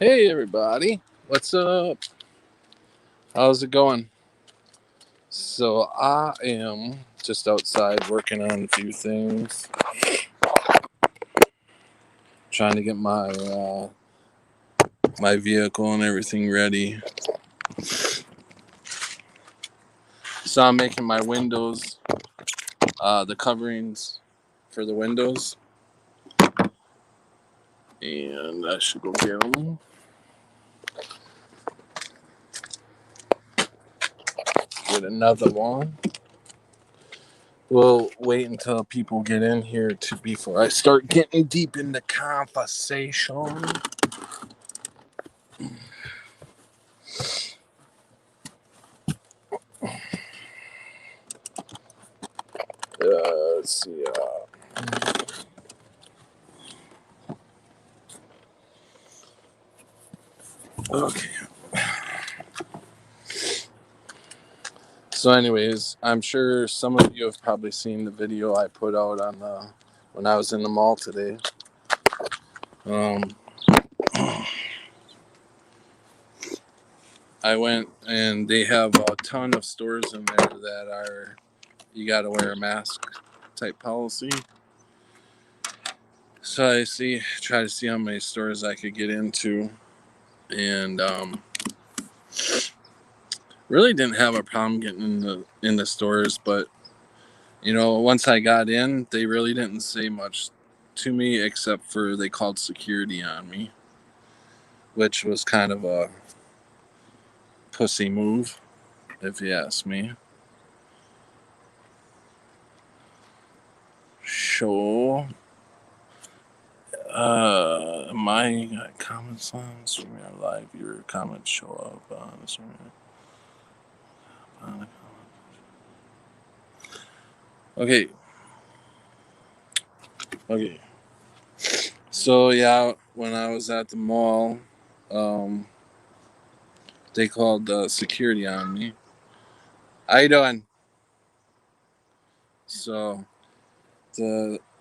Hey everybody, what's up? How's it going? So I am just outside working on a few things, trying to get my vehicle and everything ready. So I'm making my windows, the coverings for the windows, and I should go get them. Get another one. We'll wait until people get in here before I start getting deep into conversation. Let's see. Okay. So, anyways, I'm sure some of you have probably seen the video I put out on when I was in the mall today. Um, I went and they have a ton of stores in there that are you got to wear a mask type policy. So try to see how many stores I could get into, and really didn't have a problem getting in the stores, but once I got in, they really didn't say much to me except for they called security on me, which was kind of a pussy move, if you ask me. Sure. My comments on streaming are live. Your comments show up on the streaming. Okay. Okay. So yeah, when I was at the mall, um, they called security on me. How you doing? So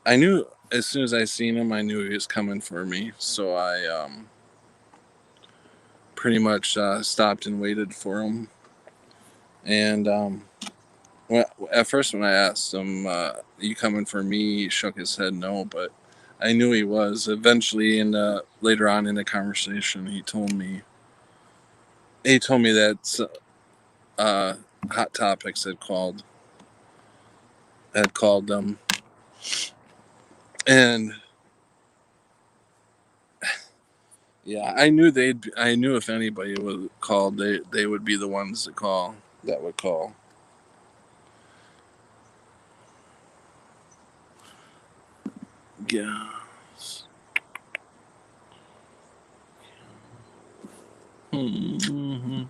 I knew as soon as I seen him, I knew he was coming for me. So I pretty much stopped and waited for him. And at first when I asked him, "You coming for me?" he shook his head no, but I knew he was. Eventually, later on in the conversation, he told me that uh, Hot Topics had called them, and yeah, I knew if anybody was called, they would be the ones that would call. Yeah. Mm-hmm.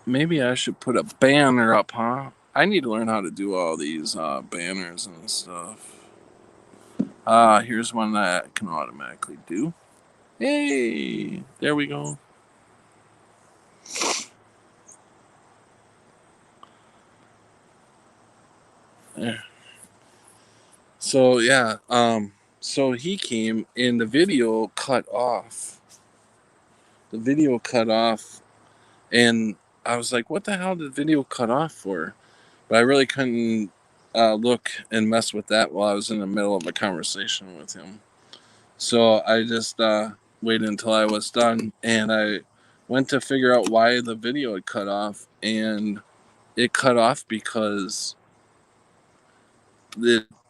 Maybe I should put a banner up, huh? I need to learn how to do all these banners and stuff. Here's one that I can automatically do. Hey, there we go. There. So yeah, so he came and the video cut off. The video cut off, and I was like, "What the hell did the video cut off for?" But I really couldn't look and mess with that while I was in the middle of a conversation with him. So I just waited until I was done, and I went to figure out why the video had cut off, and it cut off because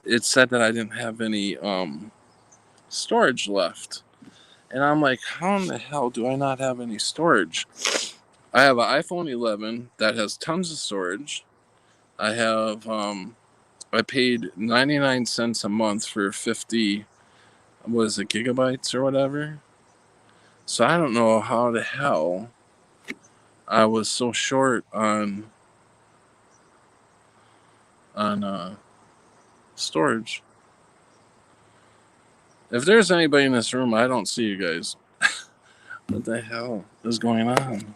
it said that I didn't have any storage left. And I'm like, how in the hell do I not have any storage? I have an iPhone 11 that has tons of storage. I paid 99 cents a month for 50, what is it, gigabytes or whatever. So I don't know how the hell I was so short on storage. If there's anybody in this room, I don't see you guys. What the hell is going on?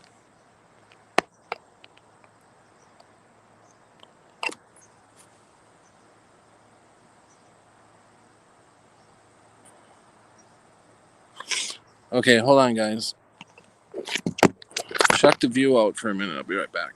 Okay, hold on, guys. Check the view out for a minute. I'll be right back.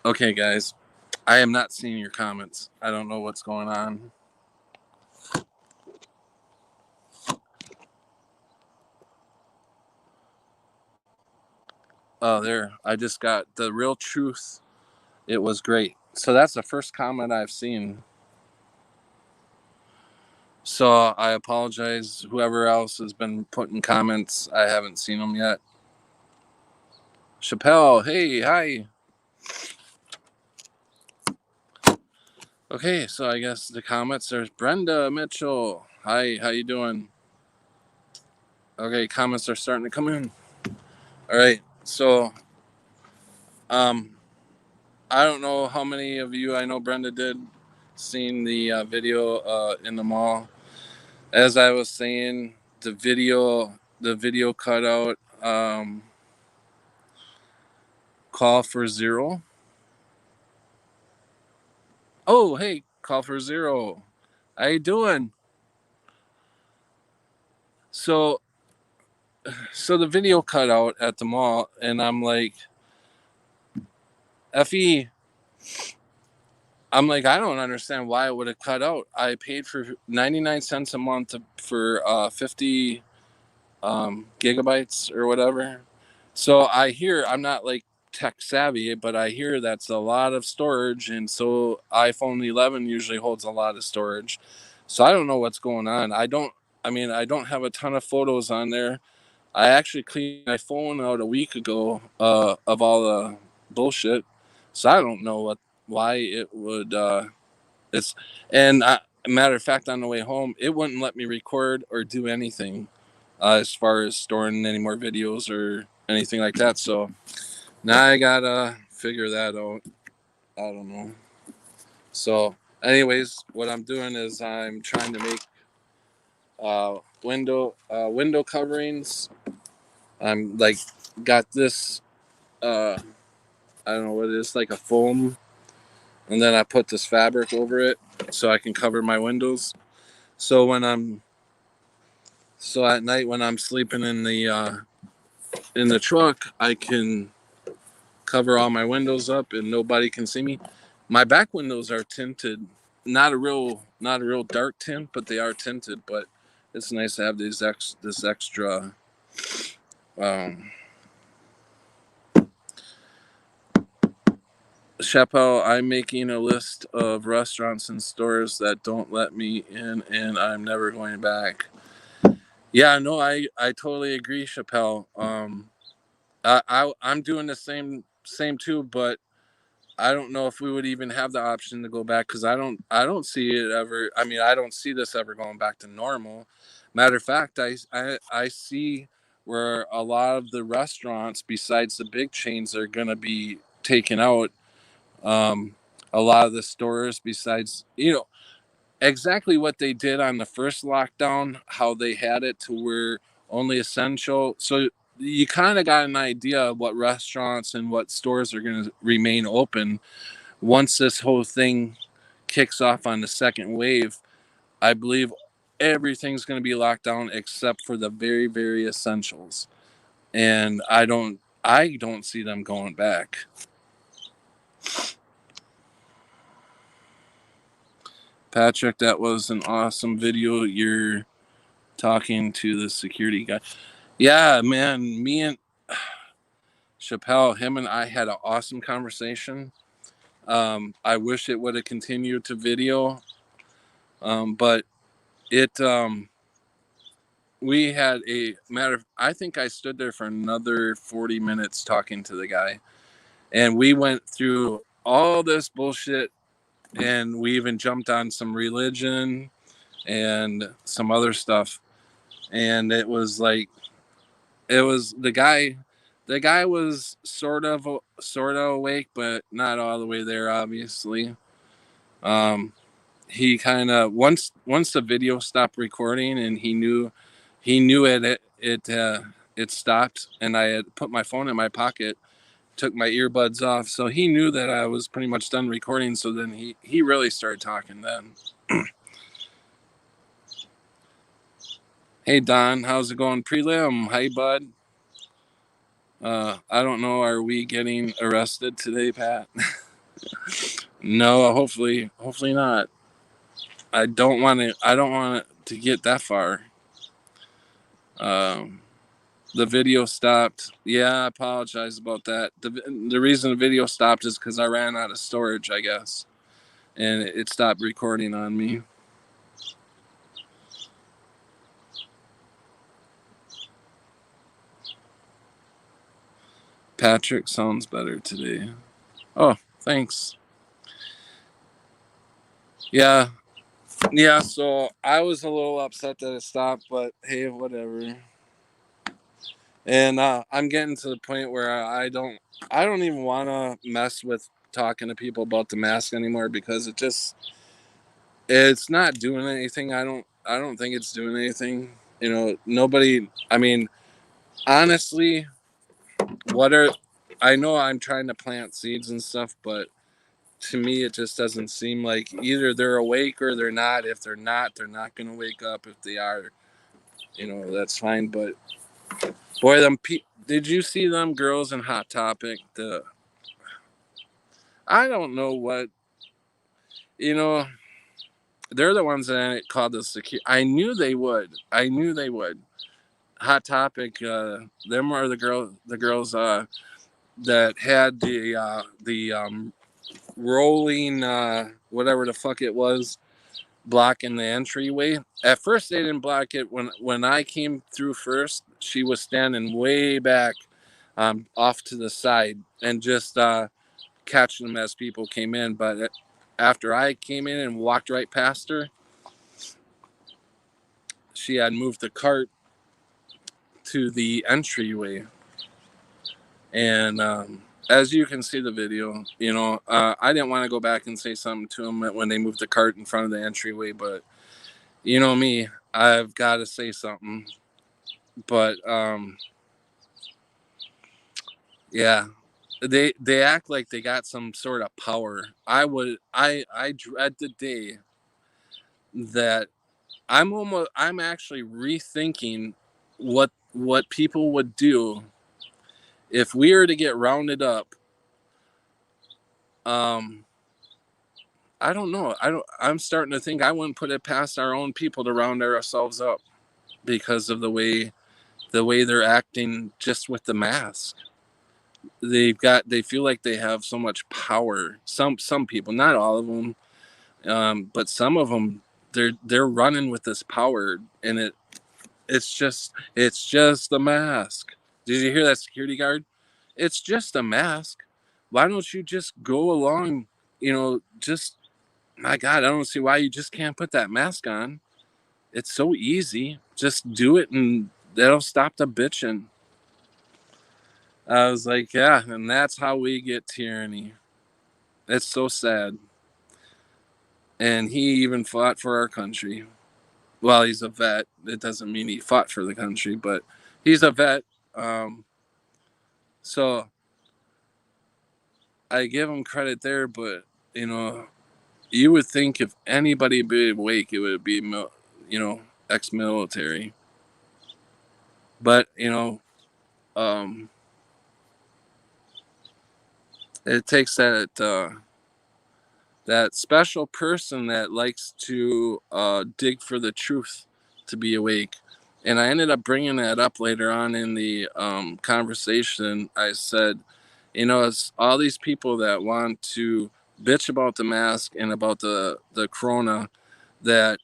Okay, guys. I am not seeing your comments. I don't know what's going on. Oh, there. I just got the real truth. It was great. So that's the first comment I've seen. So I apologize. Whoever else has been putting comments, I haven't seen them yet. Chappelle, hey, hi. Okay, so I guess the comments. There's Brenda Mitchell. Hi, how you doing? Okay, comments are starting to come in. All right, so um, I don't know how many of you, I know Brenda did, seen the video in the mall. As I was saying, the video cutout call for zero. Oh, hey, call for zero. How you doing? So, so the video cut out at the mall, and I'm like, Fe. I'm like, I don't understand why it would have cut out. I paid for 99 cents a month for 50 gigabytes or whatever. So I hear, I'm not like tech savvy, but I hear that's a lot of storage, and so iPhone 11 usually holds a lot of storage. So I don't know what's going on. I don't have a ton of photos on there. I actually cleaned my phone out a week ago of all the bullshit. So I don't know why it would it's and matter of fact, on the way home, it wouldn't let me record or do anything as far as storing any more videos or anything like that. So now I gotta figure that out. I don't know. So, anyways, what I'm doing is I'm trying to make window coverings. I'm like got this. I don't know what it is, like a foam, and then I put this fabric over it so I can cover my windows. So at night when I'm sleeping in the truck, I can cover all my windows up and nobody can see me. My back windows are tinted, not a real dark tint, but they are tinted. But it's nice to have this extra. Um, Chappelle, I'm making a list of restaurants and stores that don't let me in, and I'm never going back. Yeah, no, I totally agree, Chappelle. I'm doing the same too, but I don't know if we would even have the option to go back because I don't see it ever. I mean, I don't see this ever going back to normal. Matter of fact, I see where a lot of the restaurants, besides the big chains, are gonna be taken out. Um, a lot of the stores, besides exactly what they did on the first lockdown, how they had it to where only essential. So you kind of got an idea of what restaurants and what stores are going to remain open once this whole thing kicks off on the second wave. I believe everything's going to be locked down except for the very, very essentials. And I don't see them going back. Patrick, that was an awesome video. You're talking to the security guy. Yeah, man, me and Chappelle, him and I had an awesome conversation. I wish it would have continued to video, but it we had a matter. I think I stood there for another 40 minutes talking to the guy, and we went through all this bullshit, and we even jumped on some religion and some other stuff, and it was like it was the guy. The guy was sort of awake, but not all the way there, obviously. Um, he kind of once the video stopped recording and he knew it stopped, and I had put my phone in my pocket, took my earbuds off, so he knew that I was pretty much done recording. So then he really started talking then. Hey Don, how's it going? Prelim, hi bud. I don't know, are we getting arrested today, Pat? No, hopefully not. I don't want it to get that far. Um, the video stopped. Yeah, I apologize about that. The reason the video stopped is because I ran out of storage, I guess, and it stopped recording on me. Patrick sounds better today. Oh, thanks. Yeah, so I was a little upset that it stopped, but hey, whatever. And I'm getting to the point where I don't even want to mess with talking to people about the mask anymore, because it's not doing anything. I don't think it's doing anything. Nobody. I mean, honestly, I know I'm trying to plant seeds and stuff, but to me, it just doesn't seem like either they're awake or they're not. If they're not going to wake up. If they are, that's fine. But boy, did you see them girls in Hot Topic? I don't know what, you know, they're the ones that I called the security. I knew they would. Hot Topic, them are the girls that had the rolling whatever the fuck it was, blocking the entryway. At first they didn't block it. When I came through first, she was standing way back, off to the side, and just catching them as people came in. But after I came in and walked right past her, she had moved the cart to the entryway. And as you can see the video, I didn't want to go back and say something to them when they moved the cart in front of the entryway, but you know me, I've got to say something. But yeah, they act like they got some sort of power. I dread the day that I'm actually rethinking what people would do if we were to get rounded up. I don't know. I'm starting to think I wouldn't put it past our own people to round ourselves up because of the way they're acting just with the mask. They feel like they have so much power. Some people, not all of them, but some of them, they're running with this power, and it's just the mask. Did you hear that security guard? It's just a mask. Why don't you just go along? Just, my God, I don't see why you just can't put that mask on. It's so easy. Just do it, and that'll stop the bitching. I was like, yeah, and that's how we get tyranny. It's so sad. And he even fought for our country. Well, he's a vet. It doesn't mean he fought for the country, but he's a vet. So I give him credit there, but you would think if anybody be awake, it would be ex-military. But it takes that that special person that likes to dig for the truth to be awake. And I ended up bringing that up later on in the conversation. I said, it's all these people that want to bitch about the mask and about the corona, that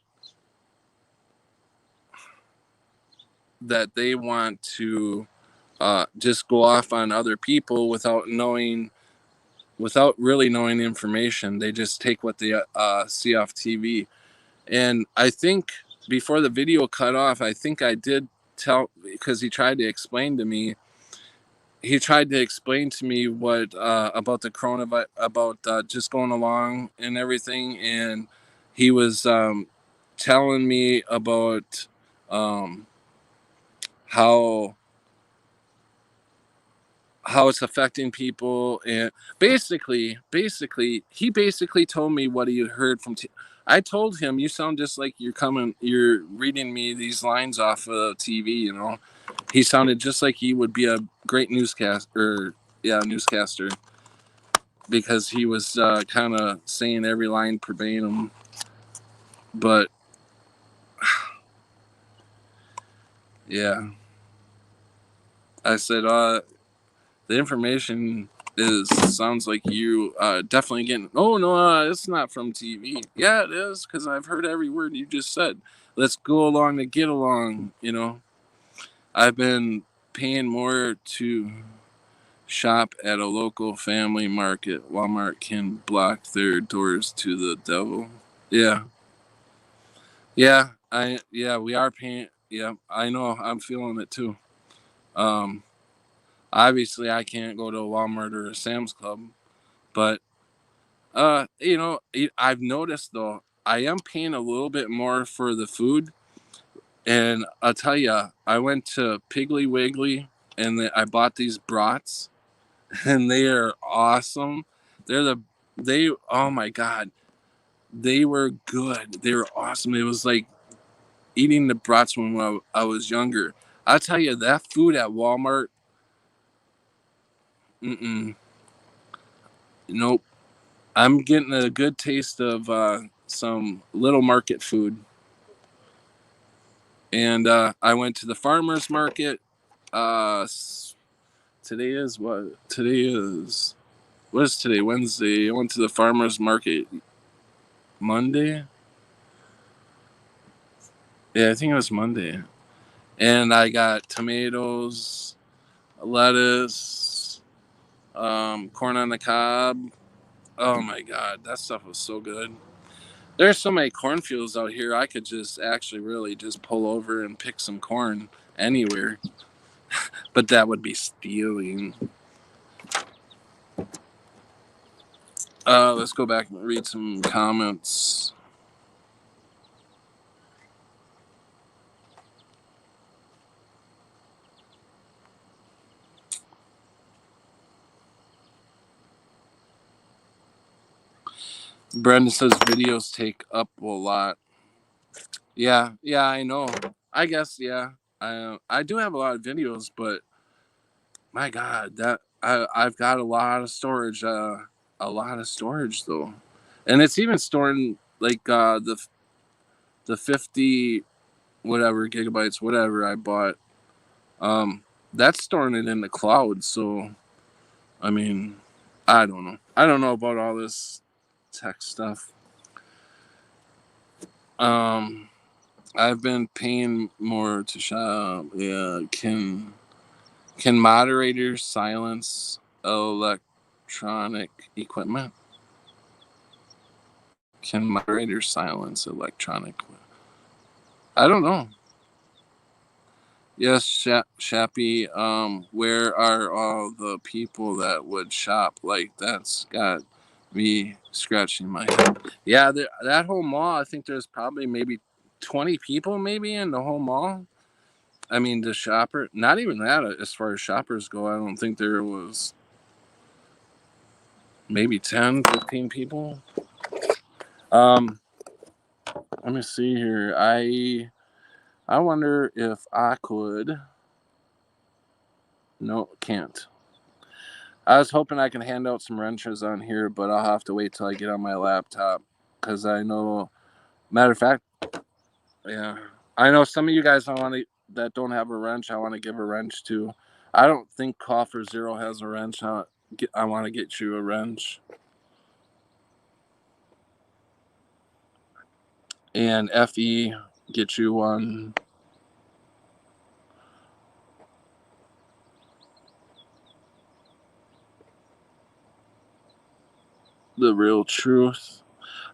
they want to just go off on other people without really knowing the information. They just take what they see off TV. And I think before the video cut off, I think I did tell, because he tried to explain to me. He tried to explain to me what about the coronavirus, about just going along and everything, and he was telling me about um, how it's affecting people. And he basically told me what he had heard from I told him, you sound just like you're reading me these lines off of TV. He sounded just like he would be a great newscaster, because he was kind of saying every line verbatim. But yeah, I said, the information sounds like you definitely getting. Oh no, it's not from TV. Yeah, it is, because I've heard every word you just said. Let's go along to get along. I've been paying more to shop at a local family market. Walmart can block their doors to the devil. Yeah, we are paying. Yeah, I know. I'm feeling it too. Um, Obviously, I can't go to a Walmart or a Sam's Club, but I've noticed though, I am paying a little bit more for the food. And I'll tell you, I went to Piggly Wiggly and I bought these brats, and they are awesome. Oh my God, they were good. They were awesome. It was like eating the brats when I was younger. I'll tell you, that food at Walmart, mm-mm, nope. I'm getting a good taste of some little market food. And I went to the farmer's market. Uh, Today is what? What is today? Wednesday. I went to the farmer's market Monday. Yeah, I think it was Monday. And I got tomatoes, lettuce, corn on the cob. Oh my God, that stuff was so good. There's so many cornfields out here. I could just actually really just pull over and pick some corn anywhere, but that would be stealing. Let's go back and read some comments. Brenda says videos take up a lot. Yeah, I know. I guess, yeah. I do have a lot of videos, but my God, I've got a lot of storage though, and it's even storing like the 50 whatever gigabytes whatever I bought. That's storing it in the cloud. So I mean, I don't know. I don't know about all this tech stuff. Um, I've been paying more to shop. Yeah, can moderators silence electronic equipment? Can moderators silence electronic? I don't know. Yes, Shappy. Where are all the people that would shop? Like, that's got me scratching my head. Yeah, that whole mall. I think there's probably maybe 20 people maybe in the whole mall. I mean, the shopper. Not even that. As far as shoppers go, I don't think there was maybe 10, 15 people. Let me see here. I wonder if I could. No, can't. I was hoping I can hand out some wrenches on here, but I'll have to wait till I get on my laptop because I know. Matter of fact, yeah, I know some of you guys that don't have a wrench. I want to give a wrench to. I don't think Coffer Zero has a wrench. I want to get you a wrench. And FE, get you one. The Real Truth.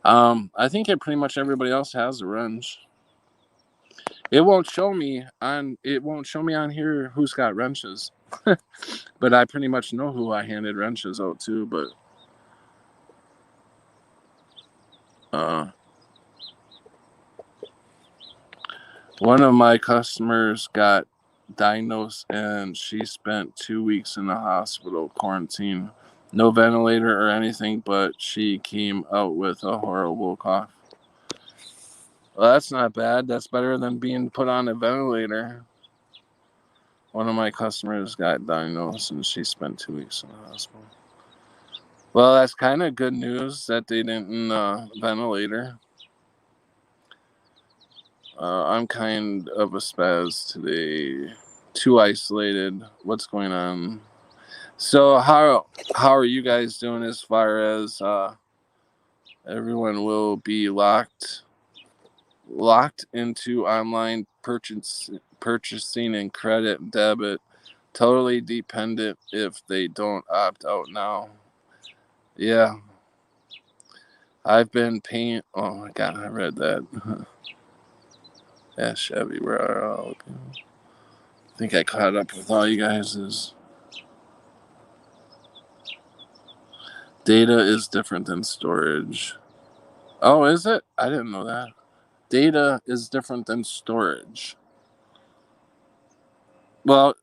I think pretty much everybody else has a wrench. It won't show me on here who's got wrenches. But I pretty much know who I handed wrenches out to, but one of my customers got diagnosed and she spent 2 weeks in the hospital quarantine. No ventilator or anything, but she came out with a horrible cough. Well, that's not bad. That's better than being put on a ventilator. One of my customers got diagnosed and she spent 2 weeks in the hospital. Well, that's kind of good news that they didn't ventilator. I'm kind of a spaz today. Too isolated. What's going on? So how are you guys doing as far as everyone will be locked into online purchasing and credit debit, totally dependent if they don't opt out now. Yeah. I've been paying. Oh my God, I read that. Yeah, Chevy, where are all? I think I caught up with all you guys. Data is different than storage. Oh, is it? I didn't know that. Data is different than storage. Well,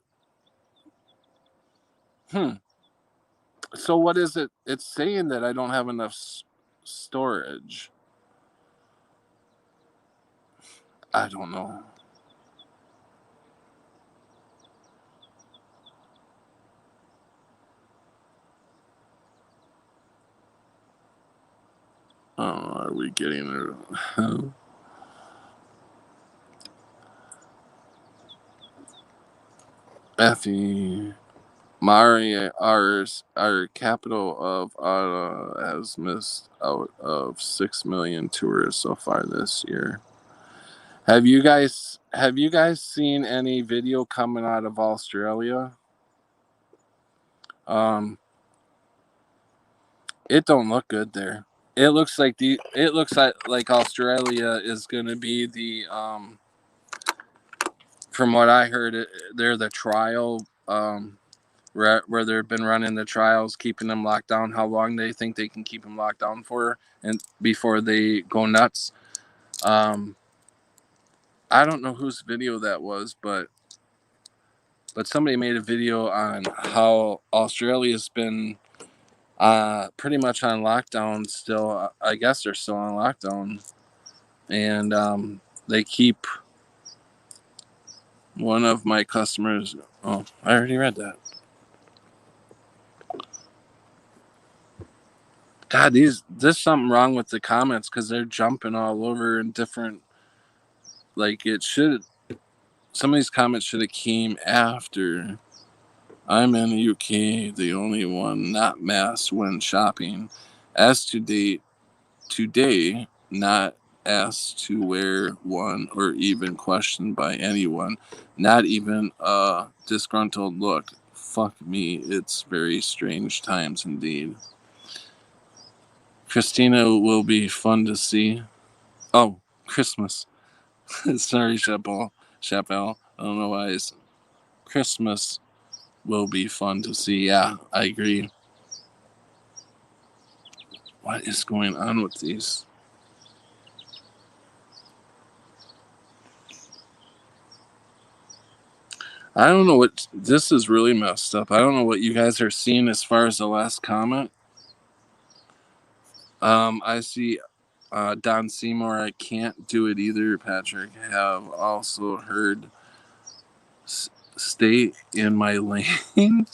so what is it? It's saying that I don't have enough storage. I don't know. Oh, are we getting it? Effie. Mari, our capital of has missed out of 6 million tourists so far this year. Have you guys seen any video coming out of Australia? It don't look good there. It looks like Australia is going to be the from what I heard, they're the trial where they've been running the trials, keeping them locked down. How long they think they can keep them locked down for, and before they go nuts. I don't know whose video that was, but somebody made a video on how Australia's been pretty much on lockdown still. I guess they're still on lockdown, and they keep one of my customers. Oh, I already read that. God, there's something wrong with the comments because they're jumping all over in different. Like it should. Some of these comments should have came after. I'm in the UK, the only one not masked when shopping. As to date, today, not asked to wear one or even questioned by anyone. Not even a disgruntled look. Fuck me, it's very strange times indeed. Christina will be fun to see. Oh, Christmas. Sorry, Chappelle. I don't know why it's Christmas will be fun to see. Yeah, I agree. What is going on with these? I don't know what this is really messed up. I don't know what you guys are seeing as far as the last comment. I see Don Seymour. I can't do it either. Patrick have also heard stay in my lane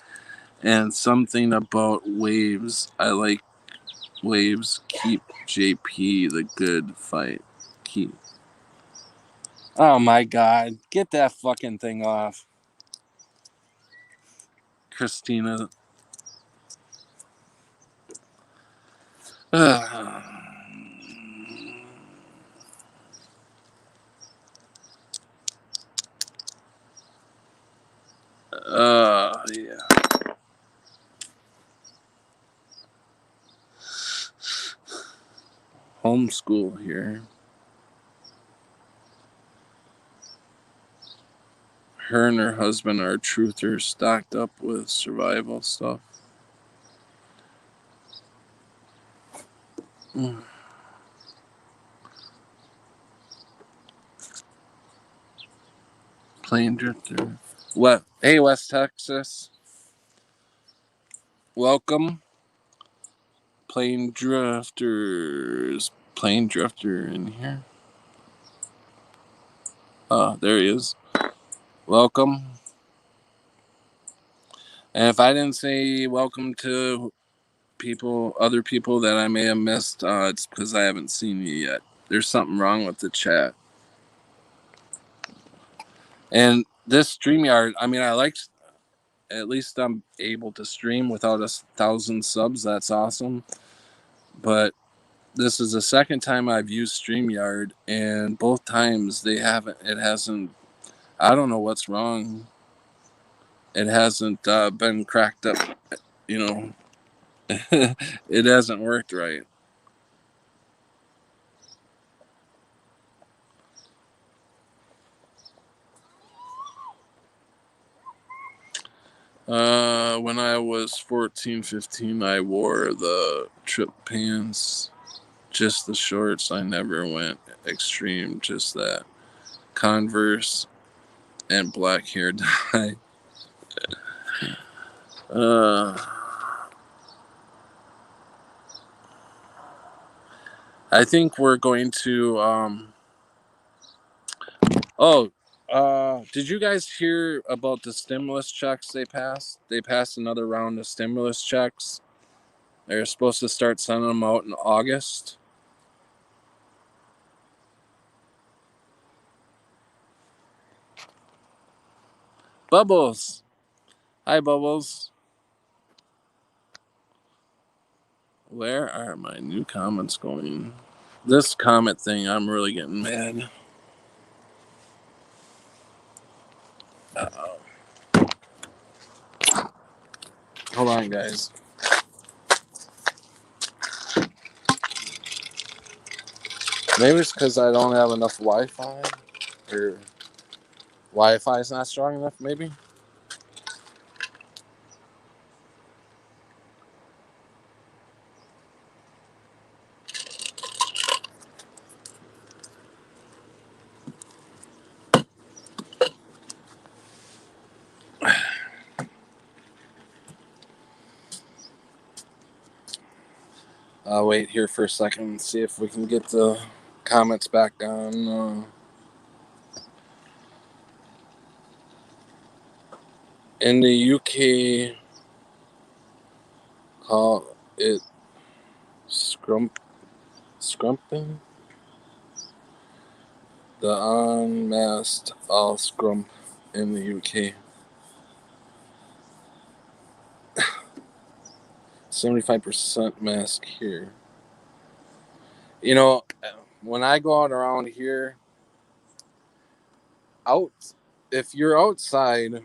And something about waves. I like waves. Keep JP the good fight. Keep. Oh my god. Get that fucking thing off. Christina. Yeah. Homeschool here. Her and her husband are truthers, stocked up with survival stuff. Plane drifter. What? Hey, West Texas. Welcome. Plane drifters. Plane drifter in here. Oh, there he is. Welcome. And if I didn't say welcome to other people that I may have missed, it's because I haven't seen you yet. There's something wrong with the chat. And this StreamYard, I mean, I like, at least I'm able to stream without 1,000 subs. That's awesome. But this is the second time I've used StreamYard, and both times it hasn't, I don't know what's wrong. It hasn't been cracked up, you know. It hasn't worked right. When I was 14, 15, I wore the trip pants, just the shorts. I never went extreme, just that. Converse and black hair dye. Uh, I think we're going to. Oh, did you guys hear about the stimulus checks they passed? They passed another round of stimulus checks. They're supposed to start sending them out in August. Bubbles. Hi, Bubbles. Where are my new comments going? This comment thing, I'm really getting mad. Uh-oh. Hold on, guys. Maybe it's because I don't have enough Wi-Fi, or Wi-Fi is not strong enough, maybe? I'll wait here for a second and see if we can get the comments back on. In the UK, call it scrumping. The unmasked all scrump in the UK. 75% mask here. You know, when I go out around here, if you're outside,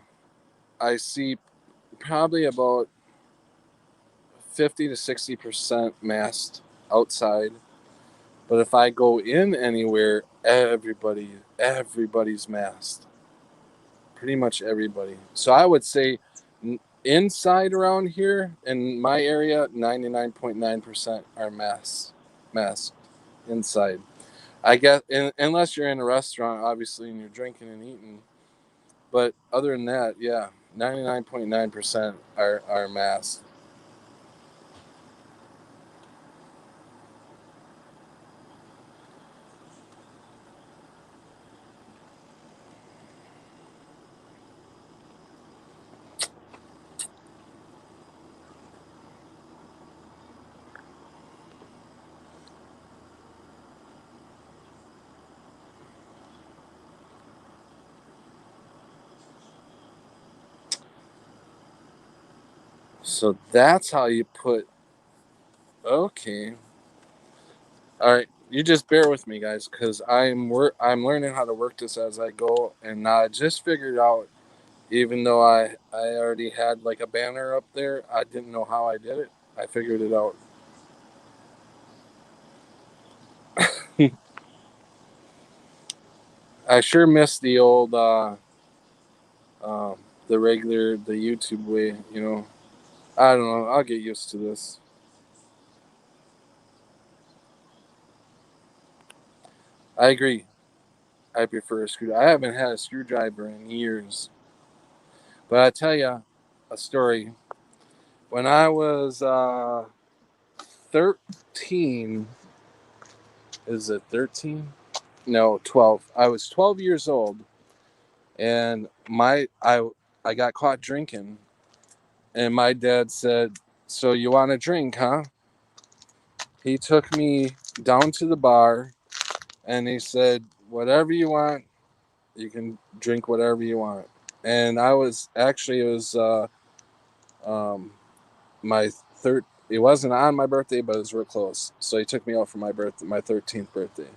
I see probably about 50 to 60% masked outside. But if I go in anywhere, everybody's masked. Pretty much everybody. So I would say inside around here in my area, 99.9% are masked inside. I guess unless you're in a restaurant, obviously, and you're drinking and eating. But other than that, yeah, 99.9% are masked. So that's how you put. Okay. All right. You just bear with me, guys, because I'm learning how to work this as I go, and I just figured out. Even though I already had like a banner up there, I didn't know how I did it. I figured it out. I sure miss the old um, the YouTube way. I don't know. I'll get used to this. I agree. I prefer a screwdriver. I haven't had a screwdriver in years. But I tell you a story. When I was 13, is it 13? No, 12. I was 12 years old, and I got caught drinking, and my dad said, "So you want to drink, huh?" He took me down to the bar, and he said, "Whatever you want, you can drink whatever you want." And I was actually, it was um, my third. It wasn't on my birthday, but it was real close. So he took me out for my birthday, my 13th birthday.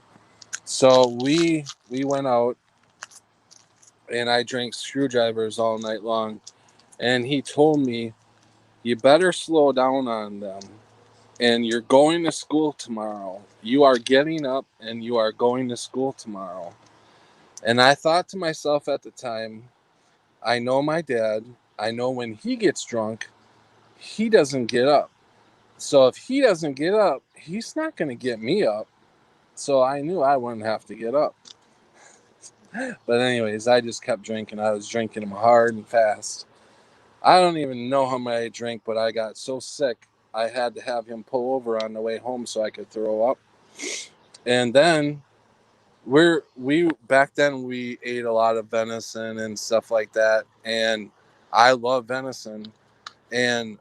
So we went out, and I drank screwdrivers all night long. And he told me, "You better slow down on them. And you're going to school tomorrow. You are getting up and you are going to school tomorrow." And I thought to myself at the time, I know my dad. I know when he gets drunk, he doesn't get up. So if he doesn't get up, he's not going to get me up. So I knew I wouldn't have to get up. But anyways, I just kept drinking. I was drinking them hard and fast. I don't even know how much I drank, but I got so sick I had to have him pull over on the way home so I could throw up. And then we back then we ate a lot of venison and stuff like that, and I love venison. And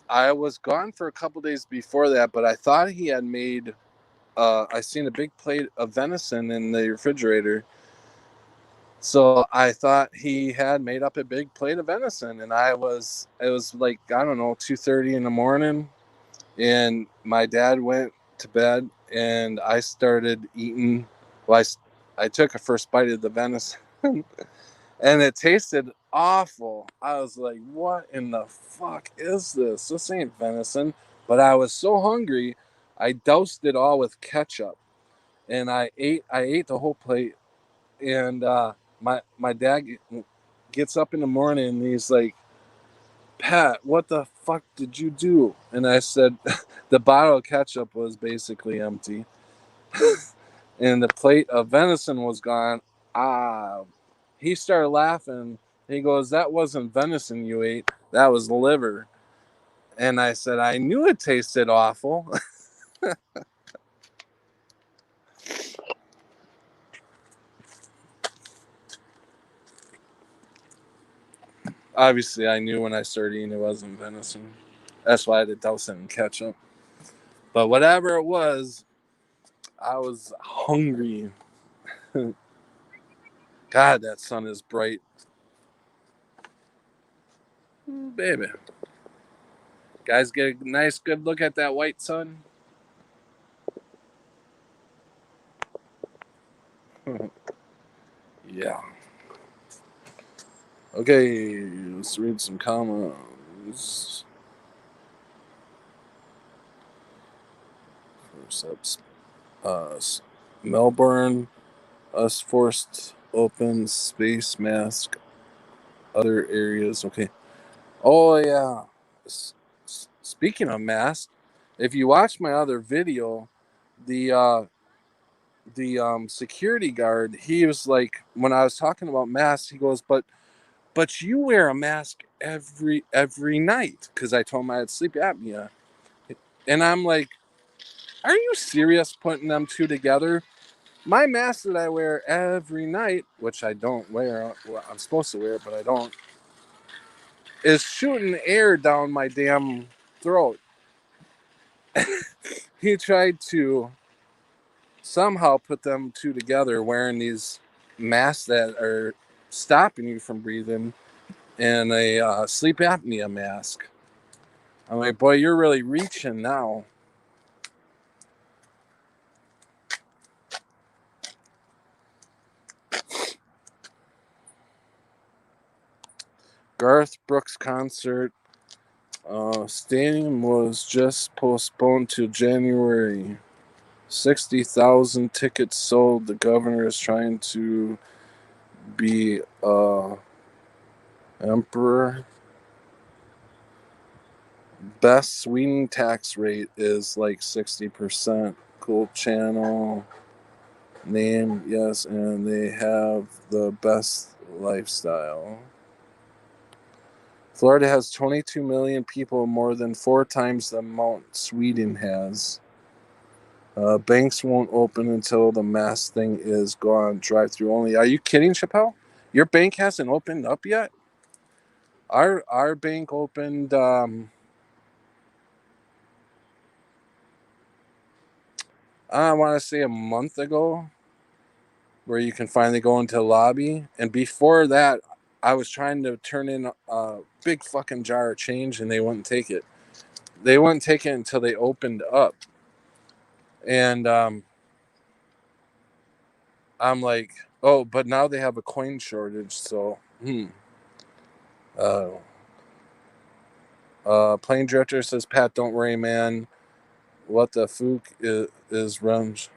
I was gone for a couple days before that, but I thought he had made. I seen a big plate of venison in the refrigerator, so I thought he had made up a big plate of venison, and it was like, I don't know, 2:30 in the morning, and my dad went to bed, and I started eating. Well, I took a first bite of the venison, and it tasted awful. I was like, "What in the fuck is this? This ain't venison." But I was so hungry, I doused it all with ketchup, and I ate the whole plate. And my dad gets up in the morning, and he's like, "Pat, what the fuck did you do?" And I said, "The bottle of ketchup was basically empty, and the plate of venison was gone." Ah, he started laughing. He goes, "That wasn't venison you ate. That was liver." And I said, "I knew it tasted awful." Obviously, I knew when I started eating it wasn't venison. That's why I had to douse it in ketchup. But whatever it was, I was hungry. God, that sun is bright. Ooh, baby. Guys, get a nice, good look at that white sun. Yeah. Okay, let's read some comments. First up, Melbourne, us forced open space mask, other areas. Okay. Oh, yeah. Speaking of masks, if you watch my other video, the security guard, he was like, when I was talking about masks, he goes, but you wear a mask every night, because I told him I had sleep apnea. And I'm like, are you serious putting them two together? My mask that I wear every night, which I don't wear, well, I'm supposed to wear it, but I don't, is shooting air down my damn throat. He tried to somehow put them two together wearing these masks that are stopping you from breathing, and a sleep apnea mask. I'm like, boy, you're really reaching now. Garth Brooks concert. Stadium was just postponed to January. 60,000 tickets sold. The governor is trying to be emperor. Best Sweden tax rate is like 60%. Cool channel name, yes, and they have the best lifestyle. Florida has 22 million people, more than 4 times the amount Sweden has. Banks won't open until the mask thing is gone. Drive-through only. Are you kidding, Chappelle? Your bank hasn't opened up yet? Our bank opened. I want to say a month ago, where you can finally go into the lobby. And before that, I was trying to turn in a big fucking jar of change, and they wouldn't take it. They wouldn't take it until they opened up. And I'm like, oh, but now they have a coin shortage, so Uh, plane director says, Pat, don't worry, man. What the fook is wrench.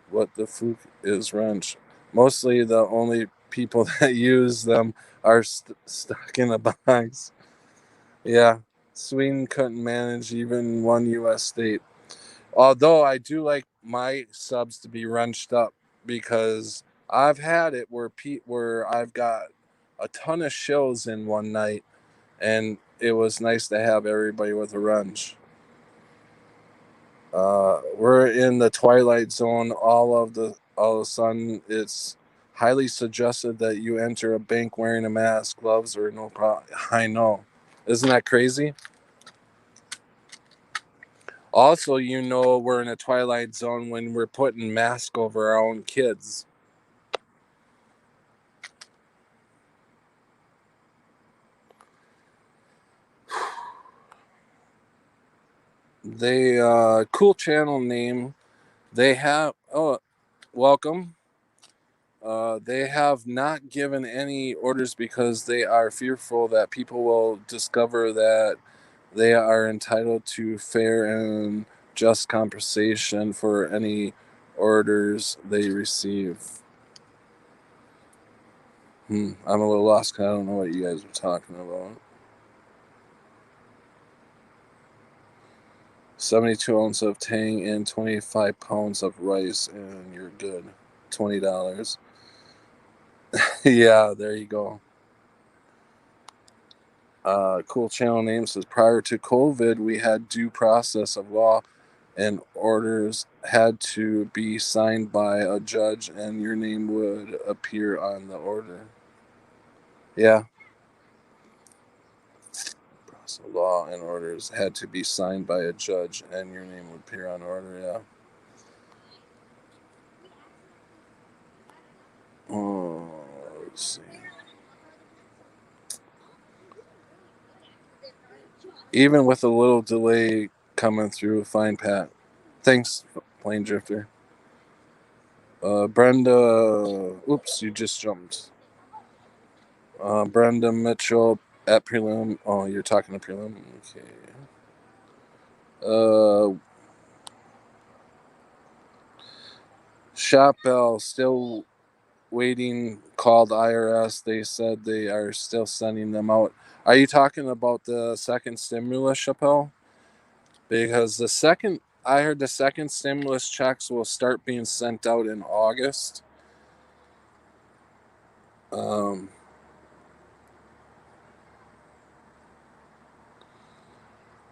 What the fook is wrench. Mostly the only people that use them are stuck in a box. Yeah, Sweden couldn't manage even one U.S. state. Although I do like my subs to be wrenched up, because I've had it where I've got a ton of shows in one night, and it was nice to have everybody with a wrench. We're in the twilight zone. All of a sudden, it's highly suggested that you enter a bank wearing a mask, gloves, or no problem. I know, isn't that crazy? Also, we're in a twilight zone when we're putting masks over our own kids. They cool channel name. They have welcome. They have not given any orders because they are fearful that people will discover that they are entitled to fair and just compensation for any orders they receive. I'm a little lost because I don't know what you guys are talking about. 72 ounces of tang and 25 pounds of rice, and you're good. $20. Yeah, there you go. Cool channel name says, prior to COVID, we had due process of law, and orders had to be signed by a judge, and your name would appear on the order. Yeah. Process of law and orders had to be signed by a judge, and your name would appear on order. Yeah. Oh, let's see. Even with a little delay coming through, fine, Pat. Thanks, Plane Drifter. Brenda, oops, you just jumped. Brenda Mitchell at prelim. Oh, you're talking to prelim. Okay. Chappelle still waiting. Called IRS. They said they are still sending them out. Are you talking about the second stimulus, Chappelle? Because I heard the second stimulus checks will start being sent out in August. Um,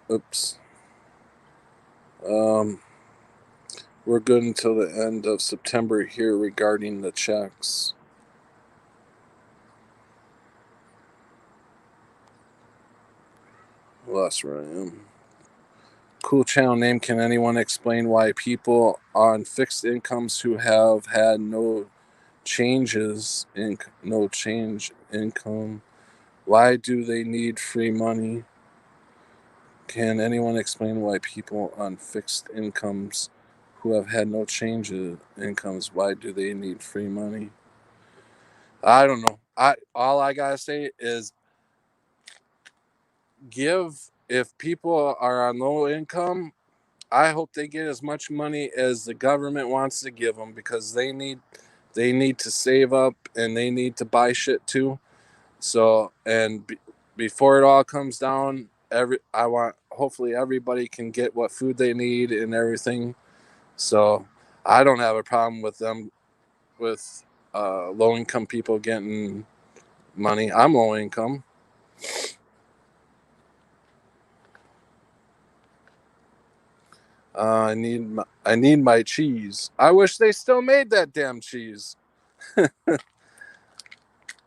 oops. Um, we're good until the end of September here regarding the checks. Lost where I am. Cool channel name. Can anyone explain why people on fixed incomes who have had no change income, why do they need free money? Can anyone explain why people on fixed incomes who have had no change in incomes, why do they need free money? I don't know. All I gotta say is if people are on low income, I hope they get as much money as the government wants to give them because they need to save up and they need to buy shit too. So before it all comes down, I want hopefully everybody can get what food they need and everything. So I don't have a problem with them with low income people getting money. I'm low income. I need my cheese. I wish they still made that damn cheese.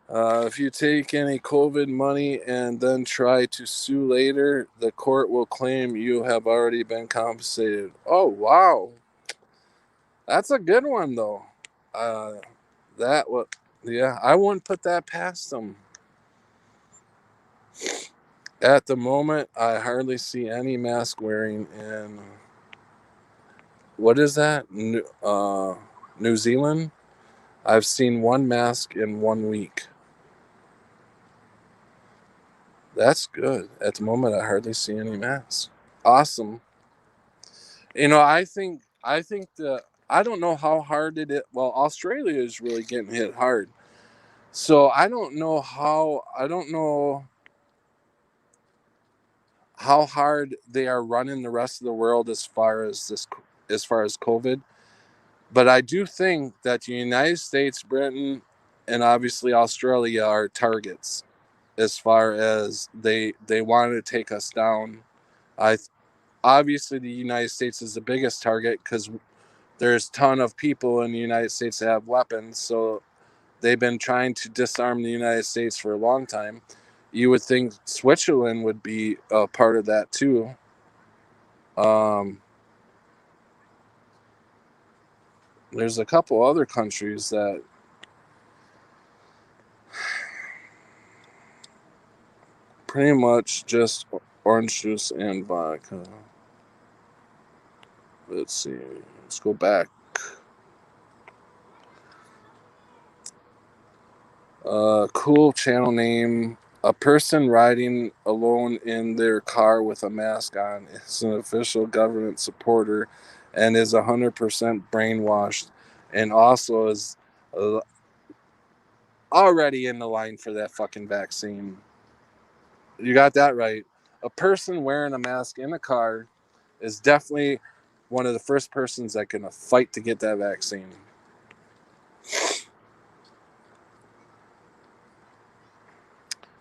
If you take any COVID money and then try to sue later, the court will claim you have already been compensated. Oh wow, that's a good one though. Uh, that what? Yeah, I wouldn't put that past them. At the moment, I hardly see any mask wearing in what is that? New Zealand. I've seen one mask in 1 week. That's good. At the moment, I hardly see any masks. Awesome. I think the I don't know how hard it is. Well, Australia is really getting hit hard. So I don't know how hard they are running the rest of the world as far as COVID. But I do think that the United States, Britain, and obviously Australia are targets as far as they want to take us down. I Obviously the United States is the biggest target because there's a ton of people in the United States that have weapons. So they've been trying to disarm the United States for a long time. You would think Switzerland would be a part of that too. Um, there's a couple other countries that pretty much just orange juice and vodka. Let's see. Let's go back. Cool channel name. A person riding alone in their car with a mask on is an official government supporter and is 100% brainwashed and also is uh, already in the line for that fucking vaccine. You got that right. A person wearing a mask in a car is definitely one of the first persons that can fight to get that vaccine.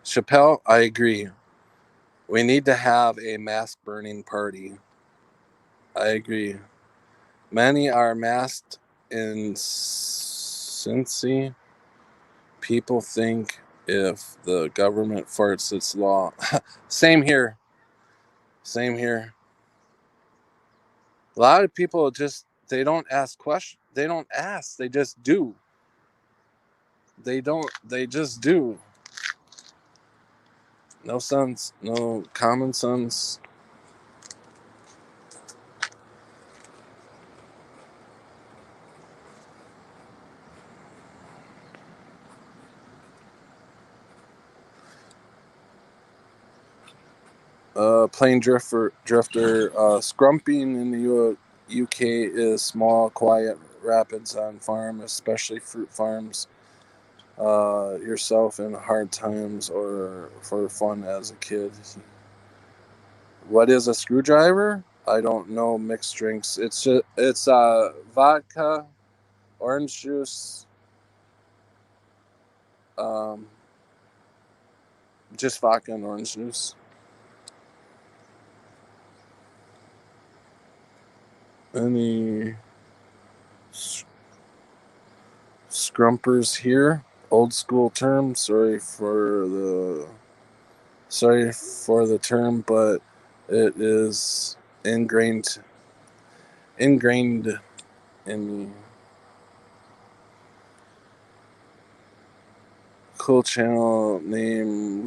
Chappelle, I agree. We need to have a mask burning party. I agree. Many are masked in Cincy. People think if the government farts, it's law. Same here. Same here. A lot of people they don't ask questions. They don't ask. They just do. They don't. They just do. No sense. No common sense. Plane drifter. Scrumping in the UK is small, quiet rapids on farm, especially fruit farms. Yourself in hard times or for fun as a kid. What is a screwdriver? I don't know. Mixed drinks. It's vodka, orange juice, um, just vodka and orange juice. Any scrumpers here? Old school term. Sorry for the term, but it is ingrained in me. Cool channel name.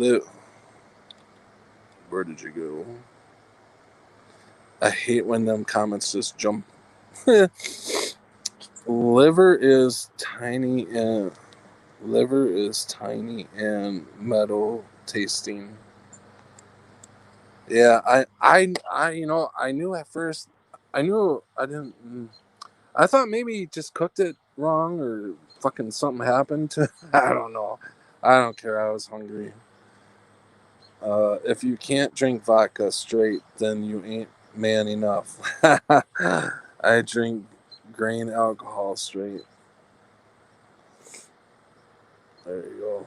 Where did you go? I hate when them comments just jump. Liver is tiny and metal tasting. Yeah, I knew at first. I knew I didn't. I thought maybe he just cooked it wrong or fucking something happened to. I don't know. I don't care. I was hungry. If you can't drink vodka straight, then you ain't man enough. I drink grain alcohol straight. There you go.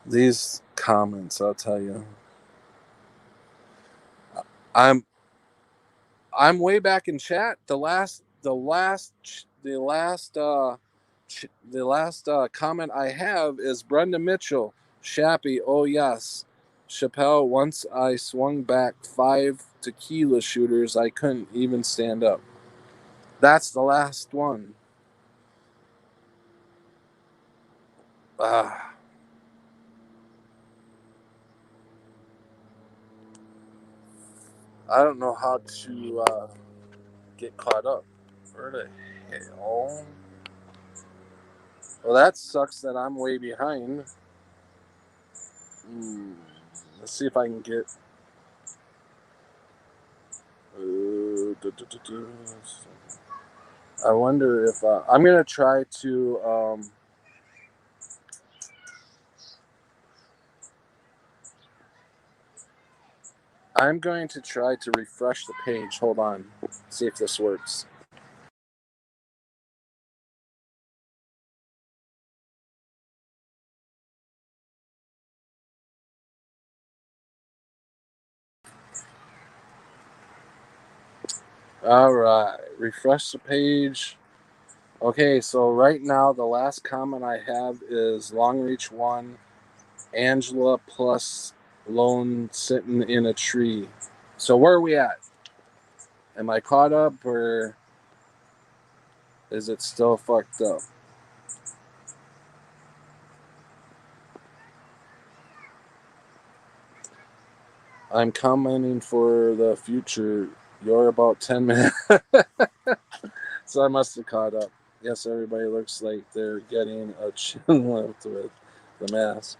These comments, I'll tell you. I'm I'm way back in chat. The last comment I have is Brenda Mitchell, Shappy. Oh yes, Chappelle. Once I swung back 5 tequila shooters, I couldn't even stand up. That's the last one. Ah, I don't know how to get caught up. Where the hell? Well, that sucks that I'm way behind. Hmm. Let's see if I can get. I wonder if I'm gonna try to. I'm going to try to refresh the page. Hold on, see if this works. All right, refresh the page. Okay, so right now the last comment I have is Longreach 1, Angela plus Lone sitting in a tree. So where are we at? Am I caught up or is it still fucked up? I'm commenting for the future. You're about 10 minutes. So I must have caught up. Yes, everybody looks like they're getting a chin lift with the mask.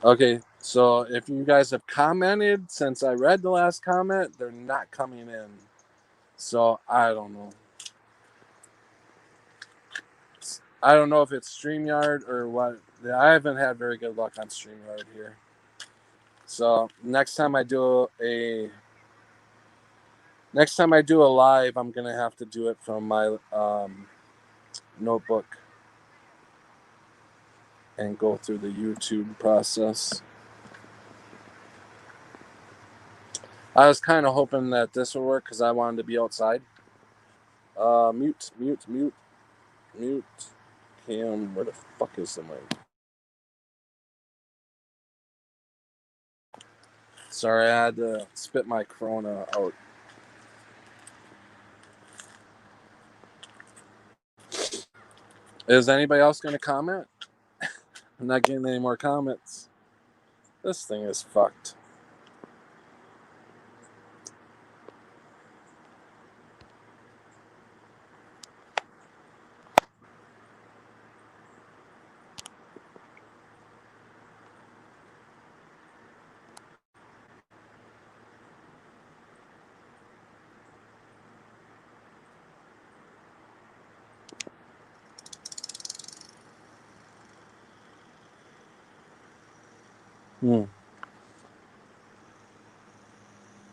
Okay, so if you guys have commented since I read the last comment, they're not coming in. So I don't know. I don't know if it's StreamYard or what. I haven't had very good luck on StreamYard here. So next time I do a live, I'm gonna have to do it from my notebook and go through the YouTube process. I was kind of hoping that this would work because I wanted to be outside. Mute. Cam, where the fuck is the mic? Sorry, I had to spit my Corona out. Is anybody else going to comment? I'm not getting any more comments. This thing is fucked.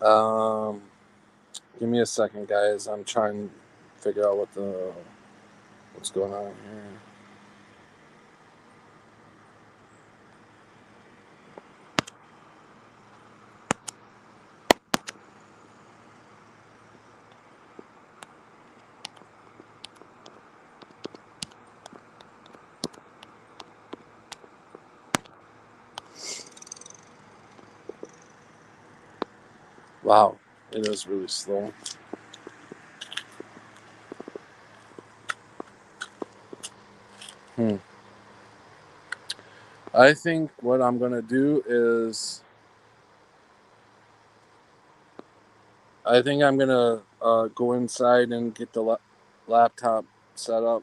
Um, Give me a second, guys. I'm trying to figure out what's going on here. Wow, it is really slow. I think what I'm going to do is I think I'm going to go inside and get the laptop set up.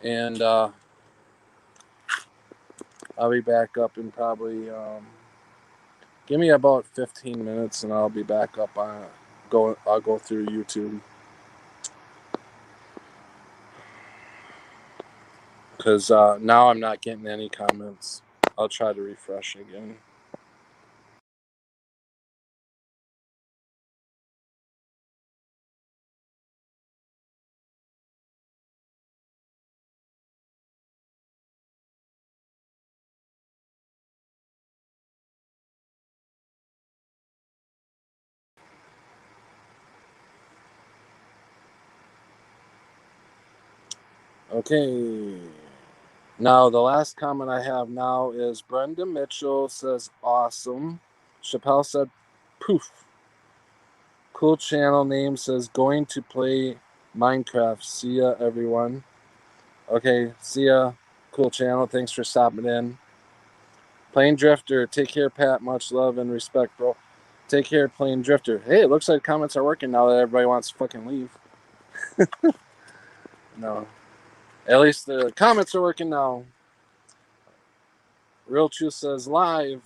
And I'll be back up in probably give me about 15 minutes, and I'll be back up on I'll go through YouTube because now I'm not getting any comments. I'll try to refresh again. Okay. Now the last comment I have now is Brenda Mitchell says awesome. Chappelle said poof. Cool channel name says going to play Minecraft. See ya everyone. Okay, see ya. Cool channel. Thanks for stopping in. Plane Drifter, take care, Pat. Much love and respect, bro. Take care, Plane Drifter. Hey, it looks like comments are working now that everybody wants to fucking leave. No. At least the comments are working now. Real Truth says live.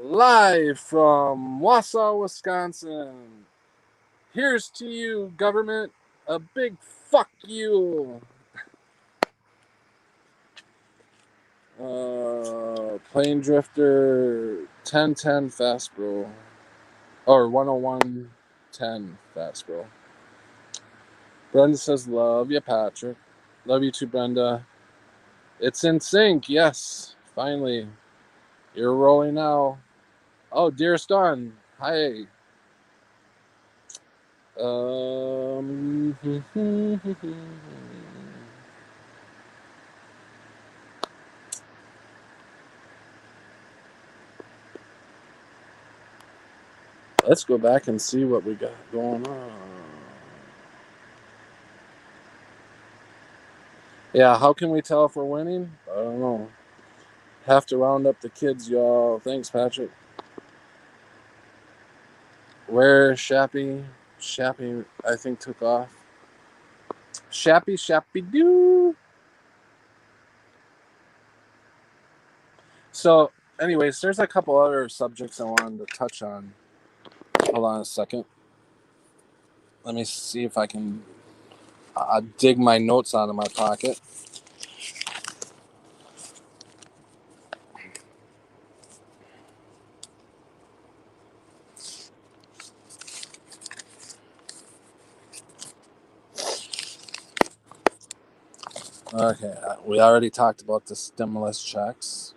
Live from Wausau, Wisconsin. Here's to you, government. A big fuck you. Plane Drifter 1010 fast bro. Or 10110 fast bro. Brenda says love you, Patrick. Love you too, Brenda. It's in sync, yes. Finally. You're rolling now. Oh, dearest Dawn. Hi. Let's go back and see what we got going on. Yeah, how can we tell if we're winning? I don't know. Have to round up the kids, y'all. Thanks, Patrick. Where Shappy? Shappy, I think, took off. Shappy doo. So, anyways, there's a couple other subjects I wanted to touch on. Hold on a second. Let me see if I can dig my notes out of my pocket. Okay, we already talked about the stimulus checks.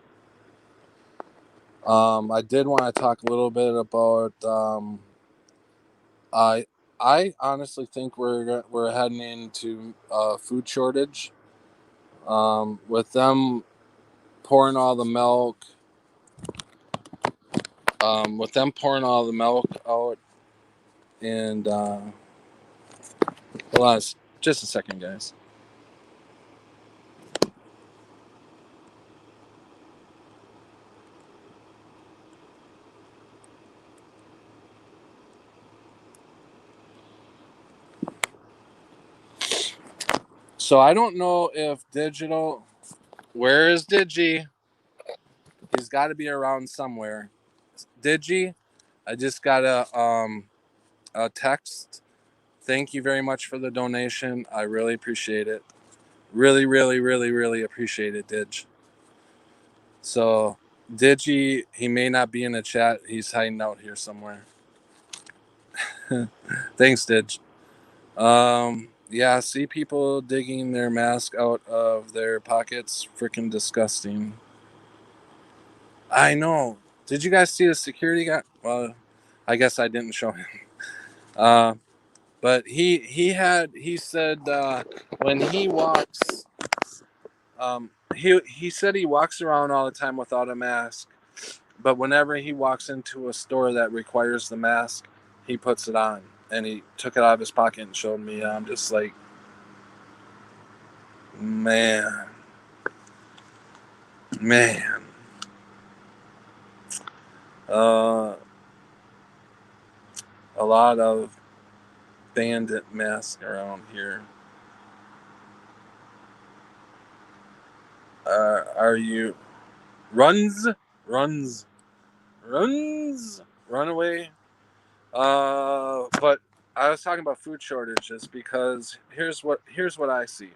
I did want to talk a little bit about. I honestly think we're heading into a food shortage. With them pouring all the milk, out, and hold on, just a second, guys. So I don't know if digital. Where is Digi? He's got to be around somewhere. Digi, I just got a text. Thank you very much for the donation. I really appreciate it. Really, really, really, really appreciate it, Dig. So Digi, he may not be in the chat. He's hiding out here somewhere. Thanks, Dig. Yeah, see people digging their mask out of their pockets. Freaking disgusting. I know. Did you guys see the security guy? Well, I guess I didn't show him. But he said when he walks, he said he walks around all the time without a mask. But whenever he walks into a store that requires the mask, he puts it on. and he took it out of his pocket and showed me. I'm just like, man. A lot of bandit masks around here. Are you runs, runs, runaway? But I was talking about food shortages because here's what I see.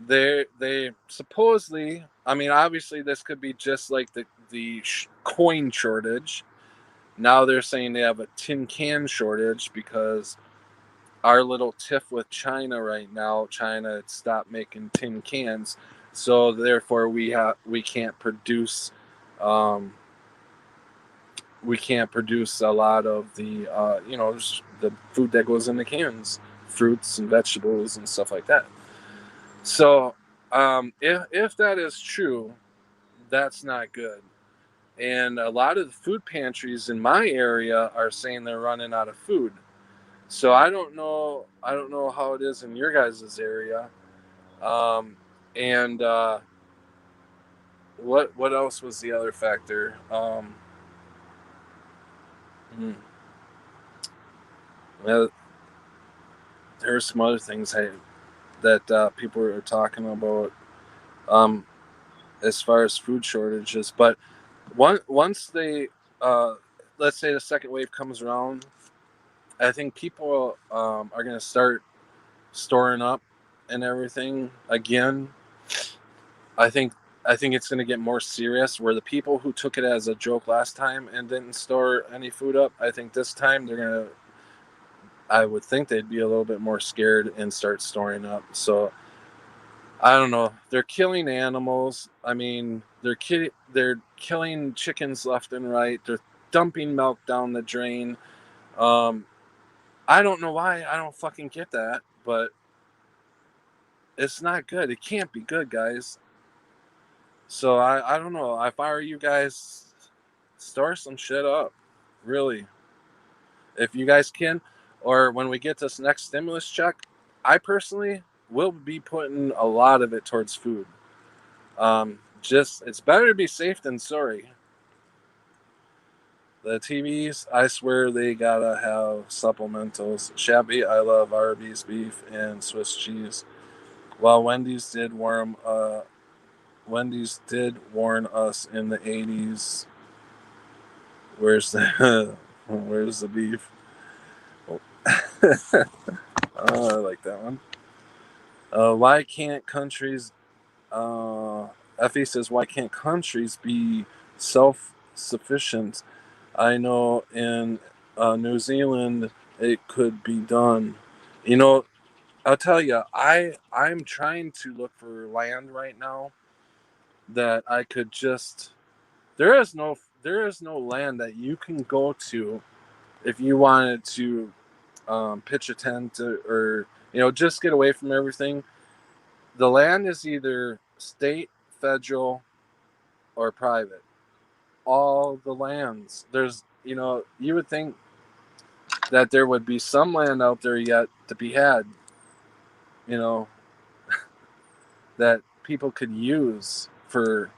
They supposedly, I mean, obviously this could be just like the coin shortage. Now they're saying they have a tin can shortage because our little tiff with China right now, China stopped making tin cans, so therefore we can't produce, um, we can't produce a lot of the the food that goes in the cans, fruits and vegetables and stuff like that. So if that is true, that's not good. And a lot of the food pantries in my area are saying they're running out of food. So I don't know how it is in your guys' area. Um, and what else was the other factor? Hmm, well, there are some other things that people are talking about, um, as far as food shortages. But once they, uh, let's say the second wave comes around, I think people are going to start storing up and everything again. I think I think it's going to get more serious. Where the people who took it as a joke last time and didn't store any food up, I think this time they're gonna. I would think they'd be a little bit more scared and start storing up. So I don't know. They're killing animals. I mean, they're killing chickens left and right. They're dumping milk down the drain. Um, I don't know why. I don't fucking get that, but it's not good. It can't be good, guys. So I don't know. If I were you guys, store some shit up. Really. If you guys can, or when we get this next stimulus check, I personally will be putting a lot of it towards food. Just it's better to be safe than sorry. The TVs, I swear they gotta have supplementals. Shabby, I love Arby's beef and Swiss cheese. While Wendy's did warn us in the '80s. Where's the where's the beef? Oh. I like that one. Why can't countries? Effie says, why can't countries be self-sufficient? I know in New Zealand it could be done. You know, I'll tell you, I'm trying to look for land right now that I could just. There is no land that you can go to if you wanted to pitch a tent or just get away from everything. The land is either state, federal, or private. All the lands. There's you would think that there would be some land out there yet to be had. You know that people could use for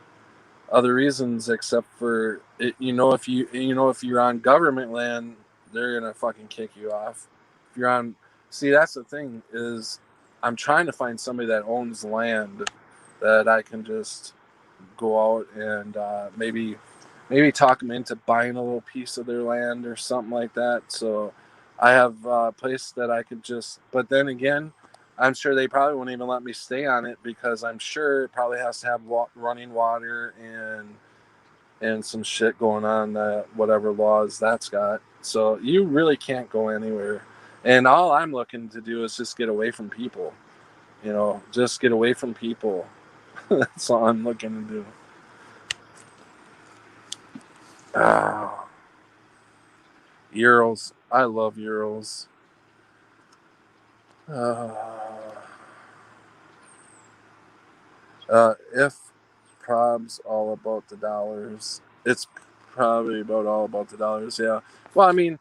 other reasons except for it. If you're on government land, they're gonna fucking kick you off. If you're on, see, that's the thing is, I'm trying to find somebody that owns land that I can just go out and maybe talk them into buying a little piece of their land or something like that. So I have a place that I could just. But then again, I'm sure they probably won't even let me stay on it because I'm sure it probably has to have running water and some shit going on that whatever laws that's got. So you really can't go anywhere. And all I'm looking to do is just get away from people. Just get away from people. That's all I'm looking to do. Oh, Euros. I love Euros. Uh, if prob's all about the dollars, it's probably about all about the dollars. Yeah. Well, I mean,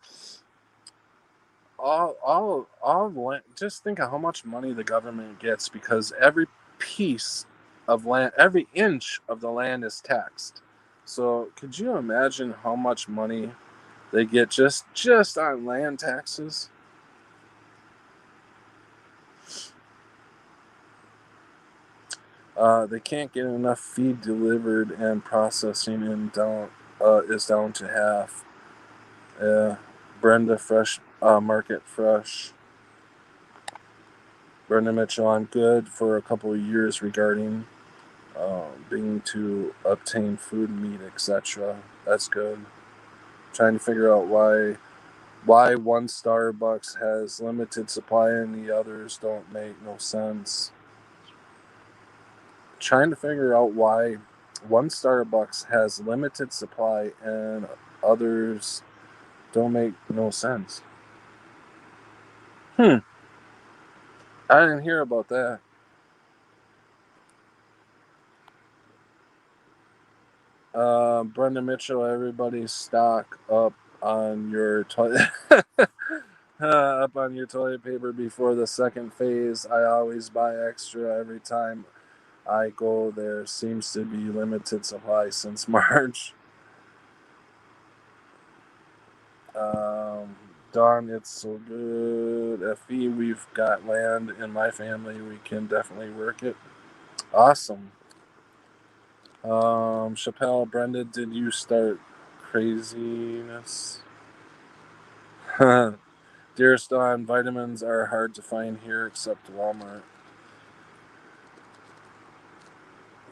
all land. Just think of how much money the government gets because every piece of land, every inch of the land is taxed. So could you imagine how much money they get just on land taxes? They can't get enough feed delivered, and processing is down to half. Yeah, Brenda Fresh Market Fresh. Brenda Mitchell, I'm good for a couple of years regarding being to obtain food, meat, etc. That's good. Trying to figure out why one Starbucks has limited supply and the others don't make no sense. Trying to figure out why one Starbucks has limited supply and others don't make no sense. I didn't hear about that. Brenda Mitchell, everybody's stock up on your toilet. Up on your toilet paper before the second phase. I always buy extra every time I go. There seems to be limited supply since March. Um, Dawn, it's so good. FE, we've got land in my family. We can definitely work it. Awesome. Chappelle, Brenda, did you start craziness? Dearest Dawn, vitamins are hard to find here except Walmart.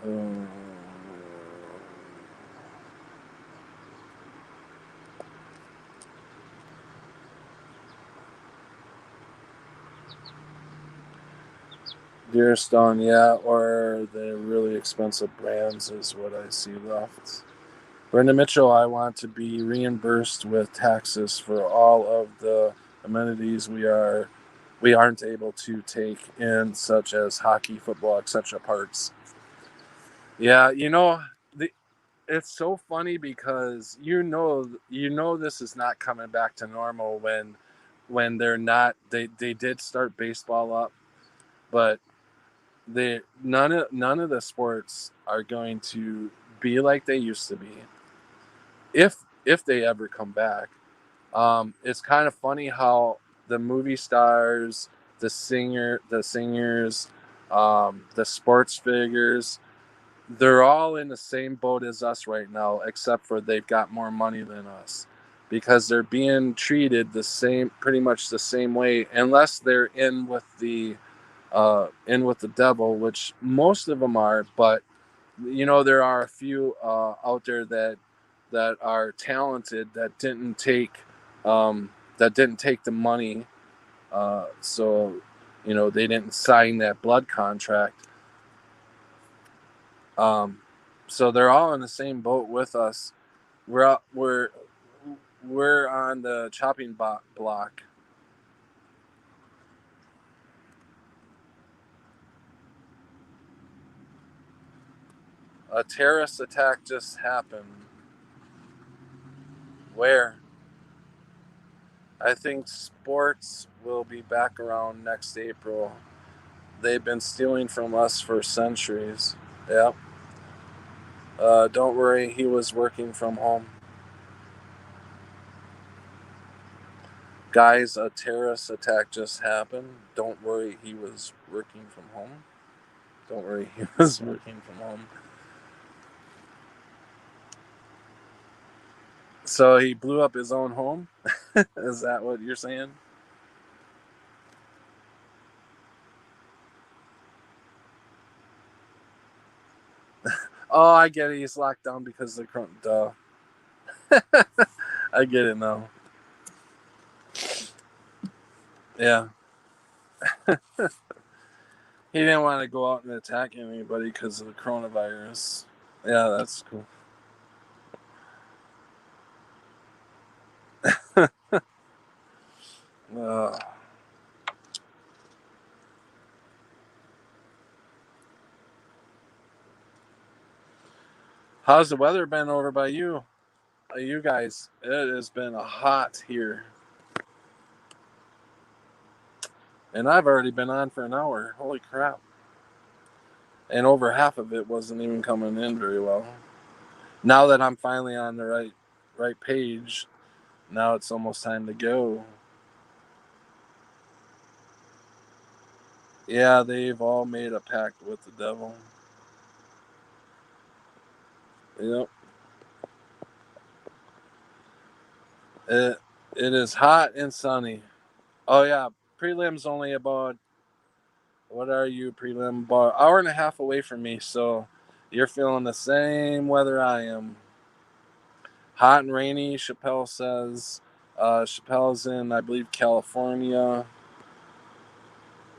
Um, Dearest Dawn, yeah, or the really expensive brands is what I see left. Brenda Mitchell, I want to be reimbursed with taxes for all of the amenities we aren't able to take in, such as hockey, football, etc. parts. Yeah, it's so funny because this is not coming back to normal when they're not they did start baseball up, but they none of the sports are going to be like they used to be if they ever come back. It's kind of funny how the movie stars, the singers, the sports figures, they're all in the same boat as us right now, except for they've got more money than us because they're being treated pretty much the same way, unless they're in with the devil, which most of them are. But there are a few out there that are talented that didn't take the money, so they didn't sign that blood contract. Um, so they're all in the same boat with us. We're on the chopping block. A terrorist attack just happened. Where? I think sports will be back around next April. They've been stealing from us for centuries. Yep. Don't worry, he was working from home. Guys, a terrorist attack just happened. Don't worry, he was working from home. Don't worry, he was working from home. So he blew up his own home? Is that what you're saying? Oh, I get it. He's locked down because of the duh. I get it now. Yeah. He didn't want to go out and attack anybody because of the coronavirus. Yeah, that's cool. Uh, how's the weather been over by you? You guys, it has been hot here. And I've already been on for an hour. Holy crap. And over half of it wasn't even coming in very well. Now that I'm finally on the right page, now it's almost time to go. Yeah, they've all made a pact with the devil. Yep. It is hot and sunny. Oh yeah, prelim's only about, what are you, prelim? About an hour and a half away from me, so you're feeling the same weather I am. Hot and rainy, Chappelle says. Chappelle's in, I believe, California.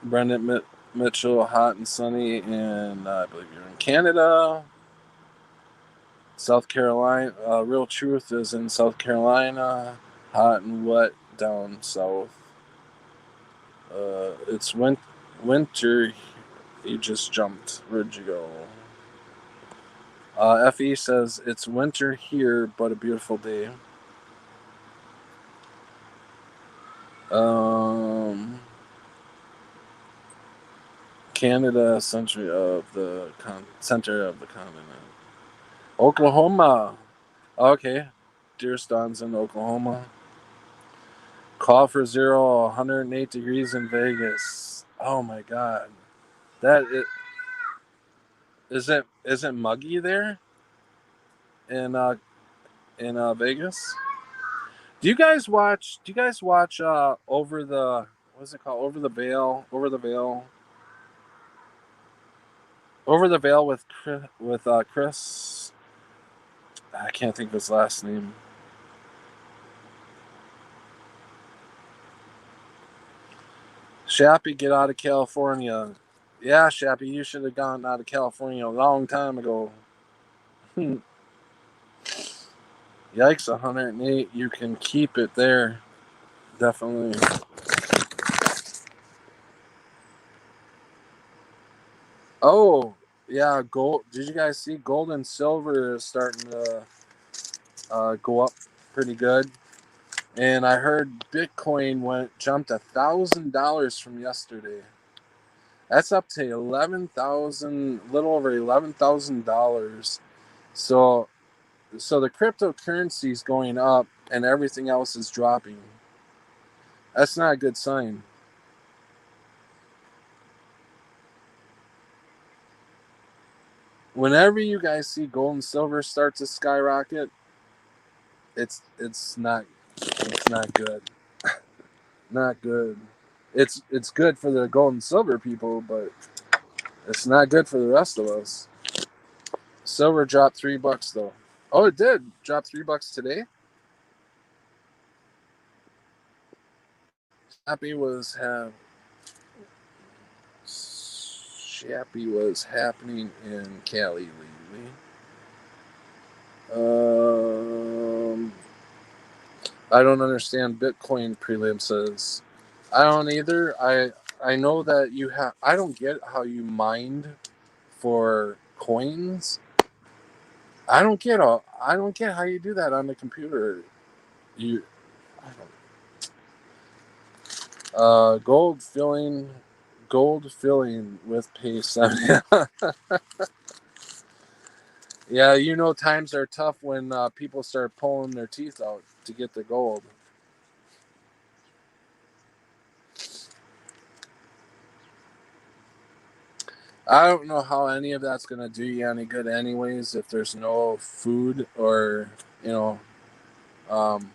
Brendan Mitchell, hot and sunny, and I believe you're in Canada. South Carolina. Real Truth is in South Carolina. Hot and wet down south. It's winter. You just jumped. Where'd you go? FE says it's winter here, but a beautiful day. Canada, center of the continent. Oklahoma. Okay, Deer Ston's in Oklahoma. Call for 108 degrees in Vegas. Oh my god, that isn't muggy there in Vegas. Do you guys watch Over the, what's it called? Over the Veil with Chris. I can't think of his last name. Shappy, get out of California. Yeah, Shappy, you should have gone out of California a long time ago. Yikes, 108. You can keep it there. Definitely. Oh, yeah, gold. Did you guys see gold and silver is starting to go up pretty good? And I heard Bitcoin jumped $1,000 from yesterday. That's up to 11,000, little over $11,000. So the cryptocurrency is going up and everything else is dropping. That's not a good sign. Whenever you guys see gold and silver start to skyrocket, it's not good. Not good. It's good for the gold and silver people, but it's not good for the rest of us. Silver dropped $3 though. Oh, it did drop $3 today. Shappy was happening in Cali lately. I don't understand Bitcoin, prelim says. I don't either. I know that you have. I don't get how you mined for coins. I don't get how you do that on the computer. You, I don't. Gold filling with paste. Yeah, you know times are tough when people start pulling their teeth out to get the gold. I don't know how any of that's gonna do you any good, anyways. If there's no food, or you know, um,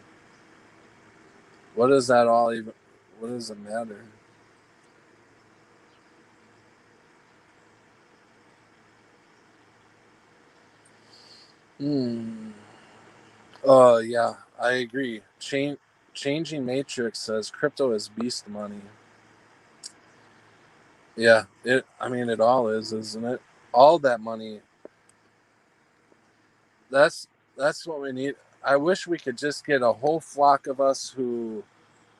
what does that all even? What does it matter? Hmm. Yeah, I agree. Changing Matrix says crypto is beast money. Yeah, it. I mean, it all is, isn't it? All that money. That's that's what we need. I wish we could just get a whole flock of us who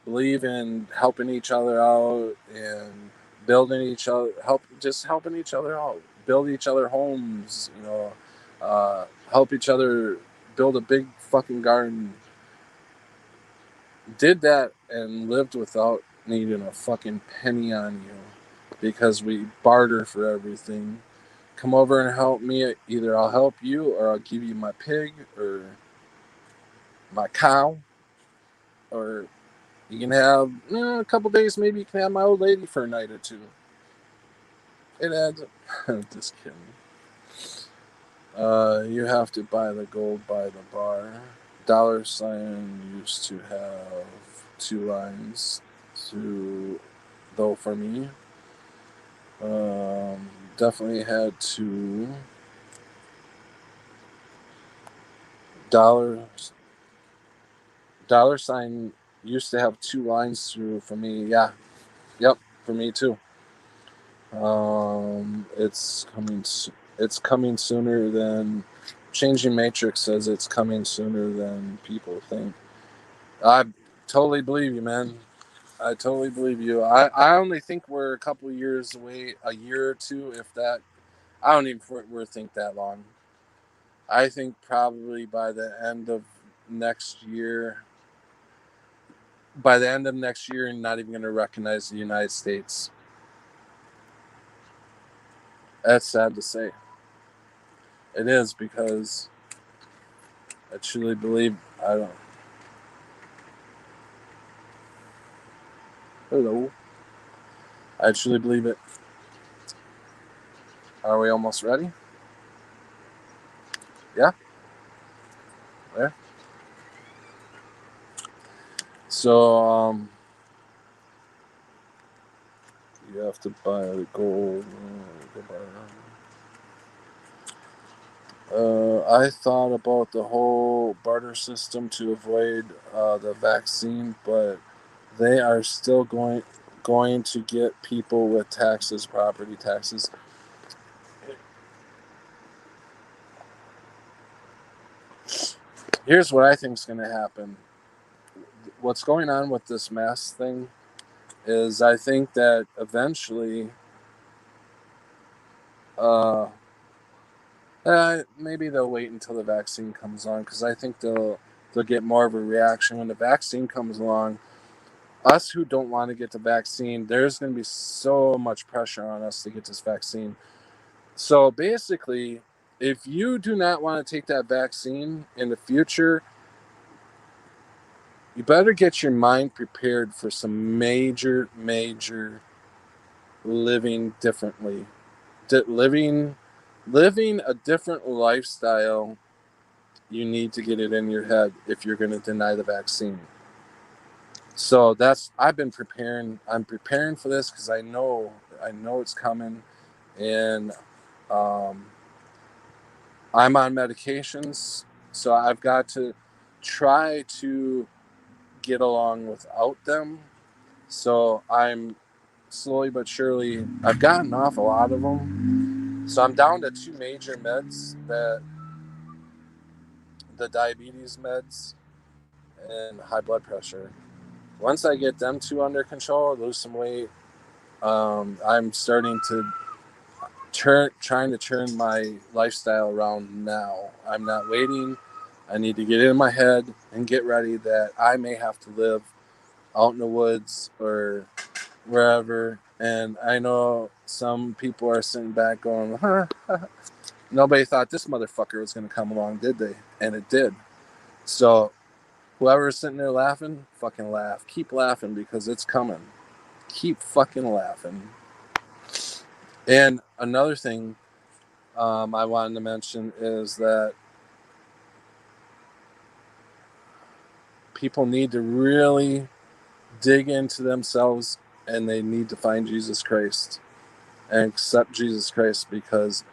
believe in helping each other out and building each other, helping each other out, build each other homes. Help each other build a big fucking garden. Did that and lived without needing a fucking penny on you because we barter for everything. Come over and help me. Either I'll help you or I'll give you my pig or my cow, or you can have a couple days. Maybe you can have my old lady for a night or two. It adds up. Just kidding. You have to buy the gold by the bar. $ used to have 2 lines to though for me. Definitely had to $ used to have 2 lines through for me. Yeah, yep, for me too. It's coming. It's coming sooner than Changing Matrix says. It's coming sooner than people think. I totally believe you, man. I totally believe you. I only think we're a couple years away, a year or two, if that. I don't even think that long. I think probably by the end of next year, you're not even going to recognize the United States. That's sad to say. It is, because I truly believe. I don't. Hello. I truly believe it. Are we almost ready? Yeah. There. So you have to buy the gold. I thought about the whole barter system to avoid the vaccine, but they are still going to get people with taxes, property taxes. Here's what I think is going to happen. What's going on with this mask thing is I think that eventually maybe they'll wait until the vaccine comes on, because I think they'll get more of a reaction when the vaccine comes along. Us who don't want to get the vaccine, there's going to be so much pressure on us to get this vaccine. So basically, if you do not want to take that vaccine in the future, you better get your mind prepared for some major living differently. Living a different lifestyle. You need to get it in your head if you're going to deny the vaccine. So I've been preparing. I'm preparing for this because I know it's coming, and I'm on medications, so I've got to try to get along without them. So I'm slowly but surely, I've gotten off a lot of them. So I'm down to 2 major meds, that the diabetes meds and high blood pressure. Once I get them 2 under control, lose some weight, I'm starting to trying to turn my lifestyle around now. I'm not waiting. I need to get in my head and get ready that I may have to live out in the woods or wherever. And I know some people are sitting back going, huh, nobody thought this motherfucker was going to come along, did they? And it did. So whoever's sitting there laughing, fucking laugh. Keep laughing, because it's coming. Keep fucking laughing. And another thing I wanted to mention is that people need to really dig into themselves, and they need to find Jesus Christ and accept Jesus Christ, because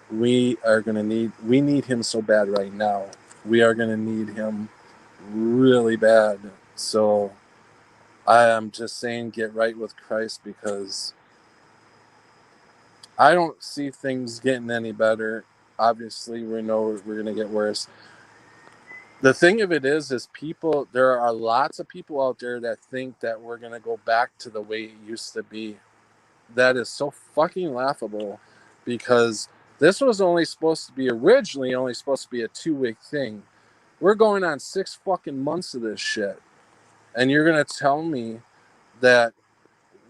we need him so bad right now. We are going to need him really bad. So I am just saying, get right with Christ, because I don't see things getting any better. Obviously, we know we're going to get worse. The thing of it is people, there are lots of people out there that think that we're going to go back to the way it used to be. That is so fucking laughable, because this was originally only supposed to be a 2-week thing. We're going on 6 fucking months of this shit. And you're going to tell me that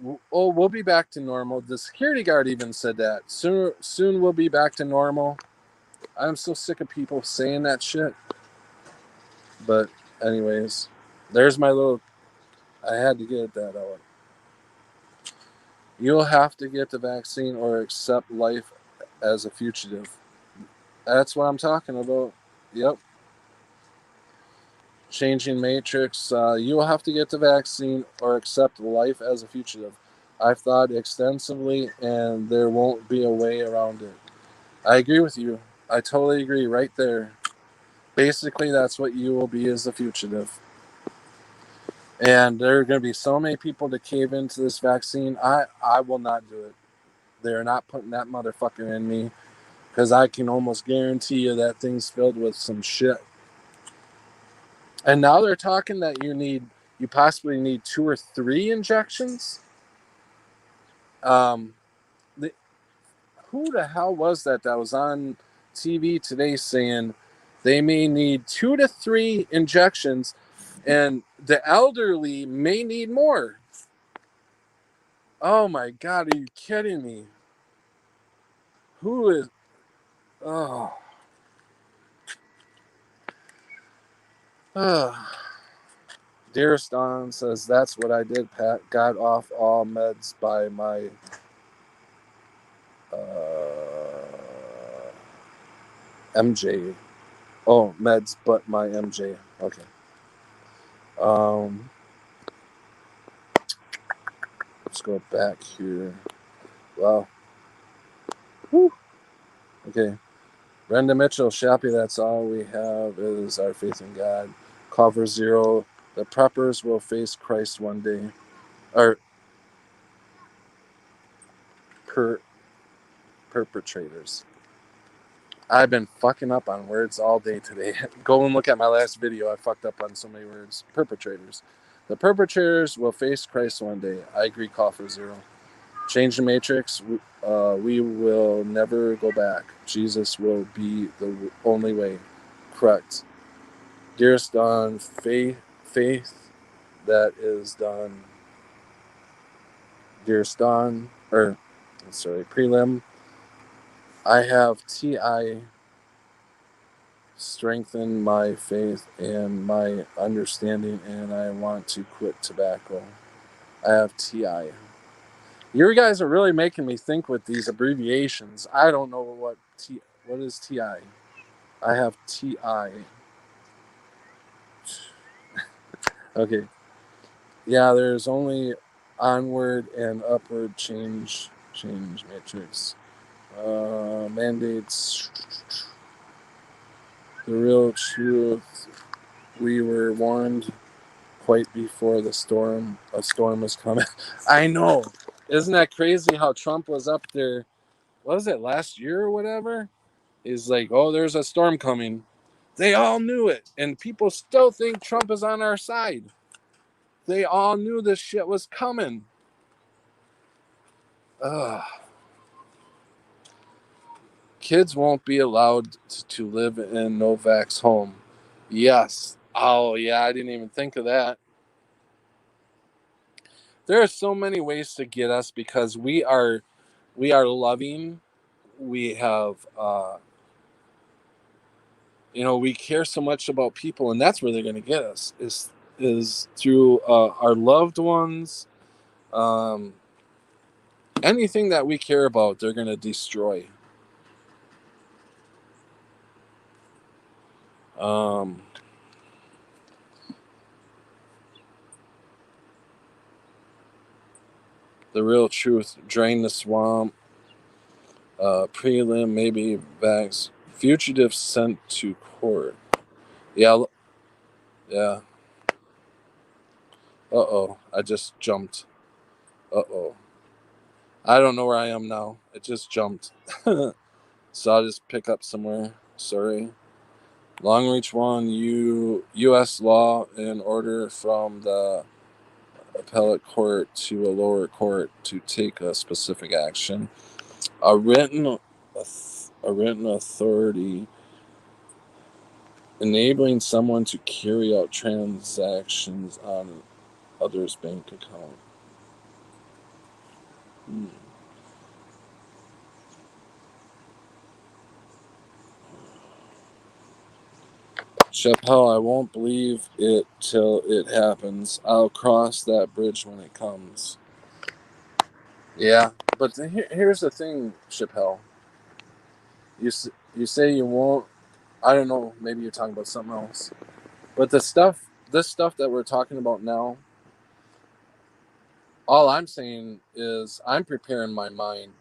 we'll be back to normal. The security guard even said that. Soon we'll be back to normal. I'm so sick of people saying that shit. But anyways, there's my little. I had to get that out. You'll have to get the vaccine or accept life as a fugitive. That's what I'm talking about. Yep. Changing Matrix. You will have to get the vaccine or accept life as a fugitive. I've thought extensively, and there won't be a way around it. I agree with you. I totally agree right there. Basically, that's what you will be as a fugitive. And there are going to be so many people to cave into this vaccine. I will not do it. They're not putting that motherfucker in me because I can almost guarantee you that thing's filled with some shit. And now they're talking that you possibly need 2 or 3 injections. Um, the, who the hell was that was on TV today saying they may need 2 to 3 injections, and the elderly may need more? Oh my God, are you kidding me? Who is? Oh. Dearest Don says, that's what I did, Pat. Got off all meds by my MJ. Oh, meds, but my MJ. Okay. Let's go back here. Wow. Woo. Okay. Brenda Mitchell, Shappy, that's all we have is our faith in God. Call for zero. The preppers will face Christ one day. Or perpetrators. I've been fucking up on words all day today. Go and look at my last video. I fucked up on so many words. Perpetrators. The perpetrators will face Christ one day. I agree. Call for zero. Change the matrix. We will never go back. Jesus will be the only way. Correct. Dearest Dawn, faith that is done. Dearest Dawn, prelim. I have TI strengthen my faith and my understanding, and I want to quit tobacco. I have TI. You guys are really making me think with these abbreviations. I don't know what is TI. I have TI. Okay. Yeah, there's only onward and upward change matrix. Mandates. The real truth. We were warned quite before a storm was coming. I know. Isn't that crazy how Trump was up there? What was it, last year or whatever? He's like, oh, there's a storm coming. They all knew it. And people still think Trump is on our side. They all knew this shit was coming. Ugh. Kids won't be allowed to live in Novak's home. Yes. Oh, yeah, I didn't even think of that. There are so many ways to get us because we are loving. We have we care so much about people, and that's where they're going to get us is through our loved ones. Anything that we care about, they're going to destroy. The real truth, drain the swamp. Prelim, maybe vax. Fugitive sent to court. Yeah. I just jumped. I don't know where I am now. It just jumped. So I'll just pick up somewhere. Sorry. Long Reach 1, U.S. law and order from the appellate court to a lower court to take a specific action. A written authority enabling someone to carry out transactions on others' bank account. Hmm. Chappelle, I won't believe it till it happens. I'll cross that bridge when it comes. Yeah, but here's the thing, Chappelle. You you say you won't. I don't know. Maybe you're talking about something else. But this stuff that we're talking about now, all I'm saying is I'm preparing my mind.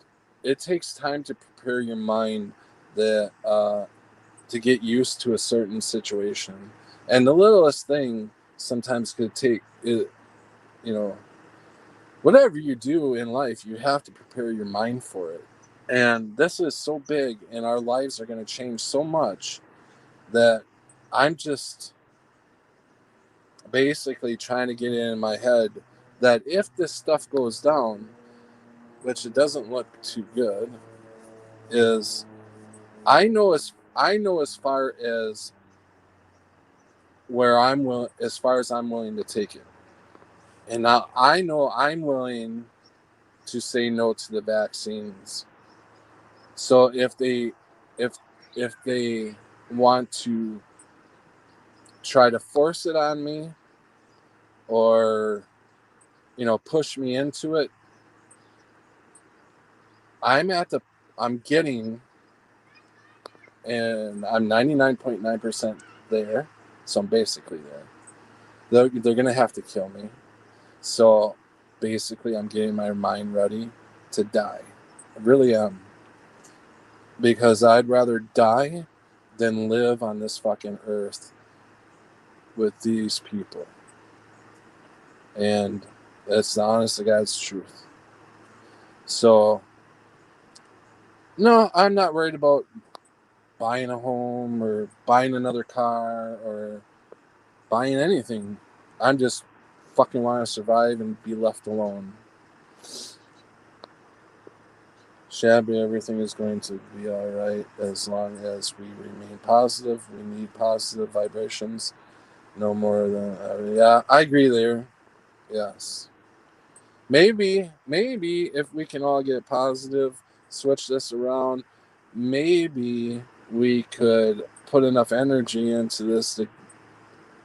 It takes time to prepare your mind that to get used to a certain situation, and the littlest thing sometimes could take it. You know, whatever you do in life, you have to prepare your mind for it. And this is so big, and our lives are going to change so much that I'm just basically trying to get it in my head that if this stuff goes down, which it doesn't look too good, is I know as far as as far as I'm willing to take it, and now I know I'm willing to say no to the vaccines. So if if they want to try to force it on me or push me into it, I'm at the I'm getting and I'm 99.9% there. So I'm basically there. They're going to have to kill me. So basically, I'm getting my mind ready to die. I really am. Because I'd rather die than live on this fucking earth with these people. And that's the honest to God's truth. So, no, I'm not worried about buying a home or buying another car or buying anything. I'm just fucking want to survive and be left alone. Shabby, everything is going to be alright as long as we remain positive. We need positive vibrations. No more than. Yeah, I agree there. Yes. Maybe if we can all get positive, switch this around, maybe we could put enough energy into this to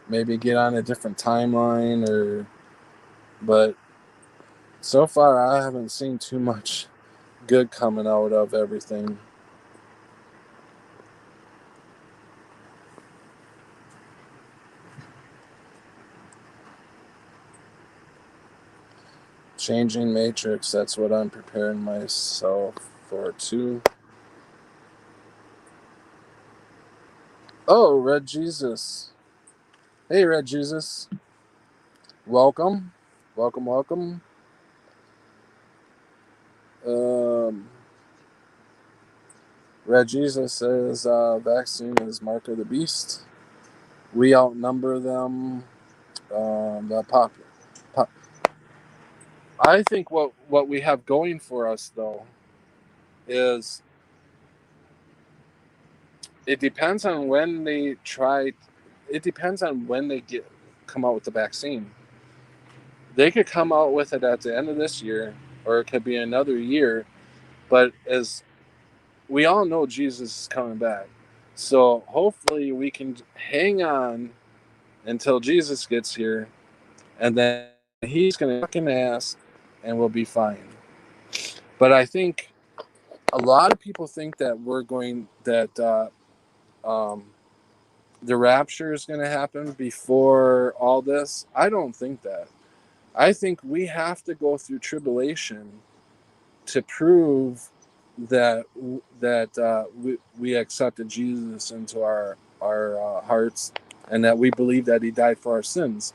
maybe get on a different timeline but so far I haven't seen too much good coming out of everything. Changing matrix, that's what I'm preparing myself for too. Oh, Red Jesus. Hey, Red Jesus. Welcome. Welcome. Um, Red Jesus says vaccine is mark of the beast. We outnumber them. The pop. I think what we have going for us though is it depends on when they try. It depends on when they come out with the vaccine. They could come out with it at the end of this year, or it could be another year. But as we all know, Jesus is coming back, so hopefully we can hang on until Jesus gets here, and then he's going to fucking ass, and we'll be fine. But I think a lot of people think that um, the rapture is going to happen before all this. I don't think that. I think we have to go through tribulation to prove that we accepted Jesus into our hearts and that we believe that he died for our sins.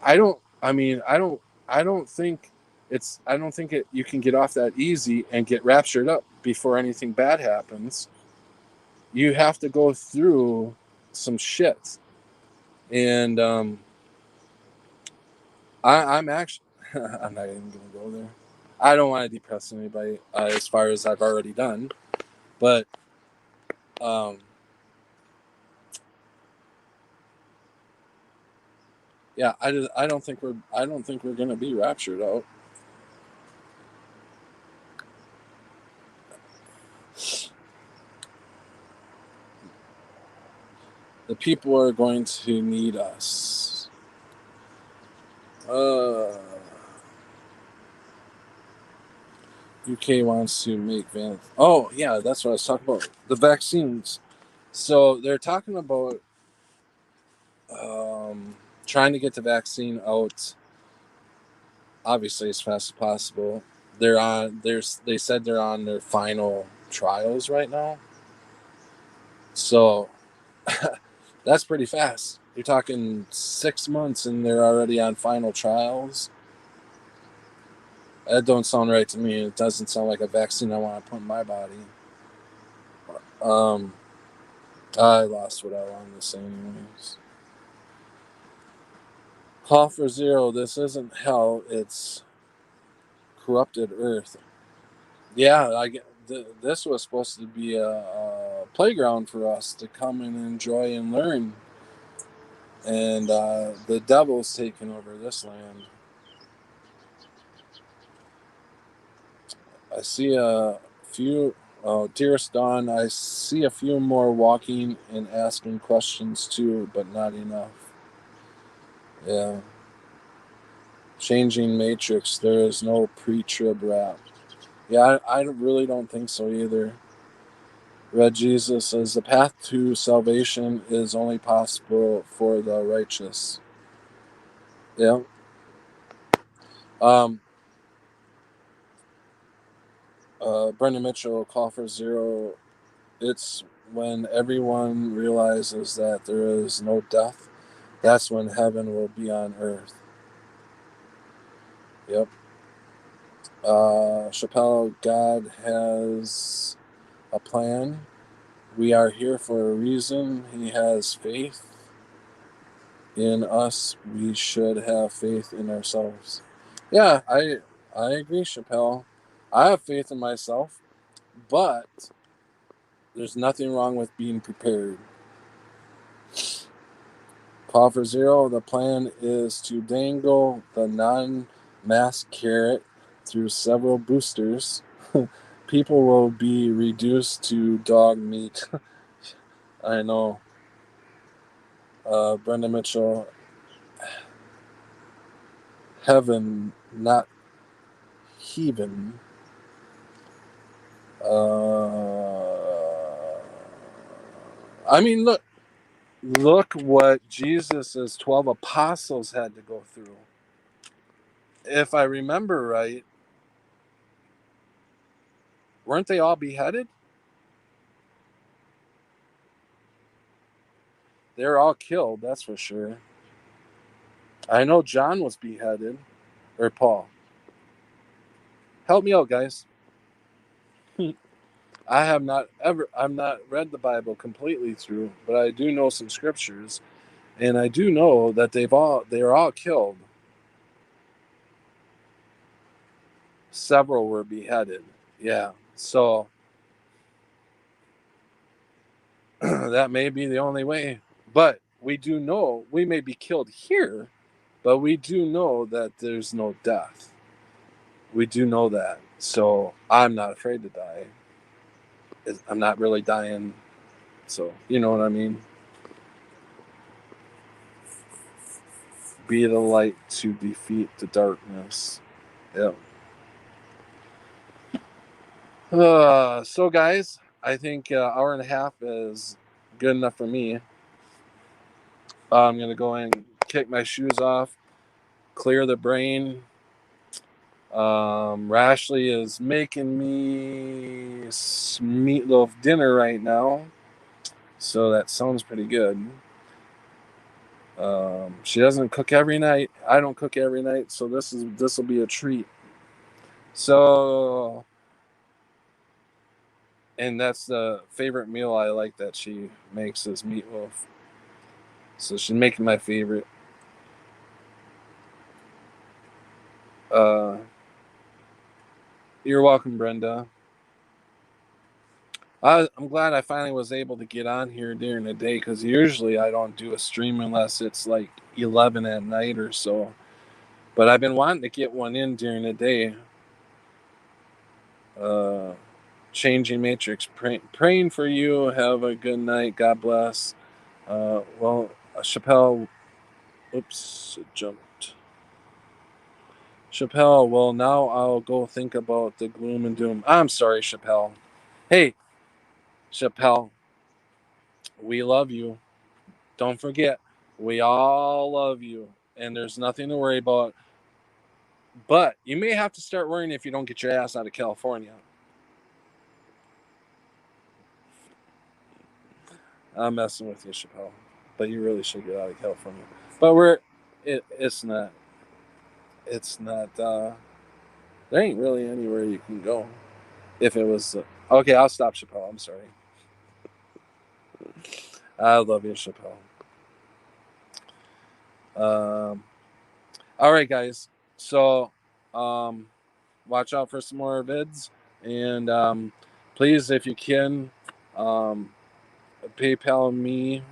I don't. I mean, I don't. I don't think it's. I don't think you can get off that easy and get raptured up before anything bad happens. You have to go through some shit, and I'm actually. I'm not even gonna go there. I don't want to depress anybody as far as I've already done, but um, yeah, I don't think we're gonna be raptured out. The people are going to need us. UK wants to make van. Oh yeah, that's what I was talking about. The vaccines. So they're talking about trying to get the vaccine out, obviously as fast as possible. They said they're on their final trials right now. So that's pretty fast. You're talking 6 months and they're already on final trials. That don't sound right to me. It doesn't sound like a vaccine I want to put in my body. Um, I lost what I wanted to say anyways. Call for zero. This isn't hell. It's corrupted Earth. Yeah, this was supposed to be a playground for us to come and enjoy and learn. And the devil's taken over this land. I see a few, dearest Dawn, I see a few more walking and asking questions too, but not enough. Yeah. Changing Matrix, there is no pre-trib rap. Yeah, I really don't think so either. Red Jesus says the path to salvation is only possible for the righteous. Yeah. Um, Brendan Mitchell, call for zero. It's when everyone realizes that there is no death, that's when heaven will be on earth. Yep. Chappelle, God has a plan. We are here for a reason. He has faith in us. We should have faith in ourselves. Yeah, I agree, Chappelle. I have faith in myself, but there's nothing wrong with being prepared. Call for zero. The plan is to dangle the non-mask carrot through several boosters. People will be reduced to dog meat. I know. Brenda Mitchell. Heaven, not heaven. I mean, look what Jesus' 12 apostles had to go through. If I remember right, weren't they all beheaded? They're all killed, that's for sure. I know John was beheaded, or Paul. Help me out, guys. I've not read the Bible completely through, but I do know some scriptures, and I do know that they're all killed. Several were beheaded. Yeah. So that may be the only way. But we do know we may be killed here, but we do know that there's no death. We do know that. So I'm not afraid to die. I'm not really dying. So, you know what I mean? Be the light to defeat the darkness. Yeah. So, guys, I think hour and a half is good enough for me. I'm going to go and kick my shoes off, clear the brain. Rashley is making me meatloaf dinner right now, so that sounds pretty good. She doesn't cook every night. I don't cook every night, so this will be a treat. So, and that's the favorite meal I like that she makes is meatloaf. So she's making my favorite. Uh, you're welcome, Brenda. I'm glad I finally was able to get on here during the day because usually I don't do a stream unless it's like 11 at night or so. But I've been wanting to get one in during the day. Changing Matrix, praying for you. Have a good night. God bless. Well, Chappelle. Oops, it jumped. Chappelle, well, now I'll go think about the gloom and doom. I'm sorry, Chappelle. Hey, Chappelle, we love you. Don't forget, we all love you, and there's nothing to worry about. But you may have to start worrying if you don't get your ass out of California. I'm messing with you, Chappelle, but you really should get out of California. But it's not, it's not. There ain't really anywhere you can go. If it was okay, I'll stop, Chappelle. I'm sorry. I love you, Chappelle. Um, all right, guys. So, um, watch out for some more vids, and please, if you can, um, PayPal me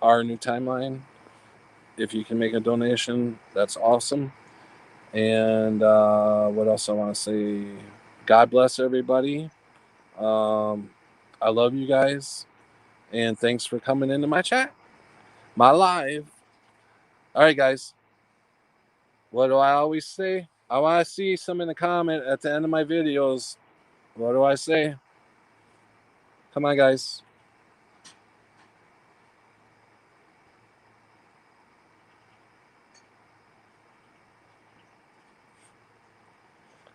our new timeline. If you can make a donation, that's awesome. And what else I want to say? God bless everybody. Um, I love you guys, and thanks for coming into my chat, my live. All right, guys. What do I always say? I want to see some in the comment at the end of my videos. What do I say? Come on, guys.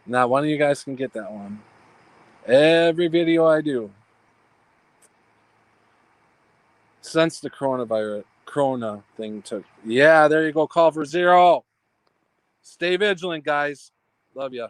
Now, one of you guys can get that one. Every video I do since the Corona thing took. Yeah, there you go. Call for 0. Stay vigilant, guys. Love ya.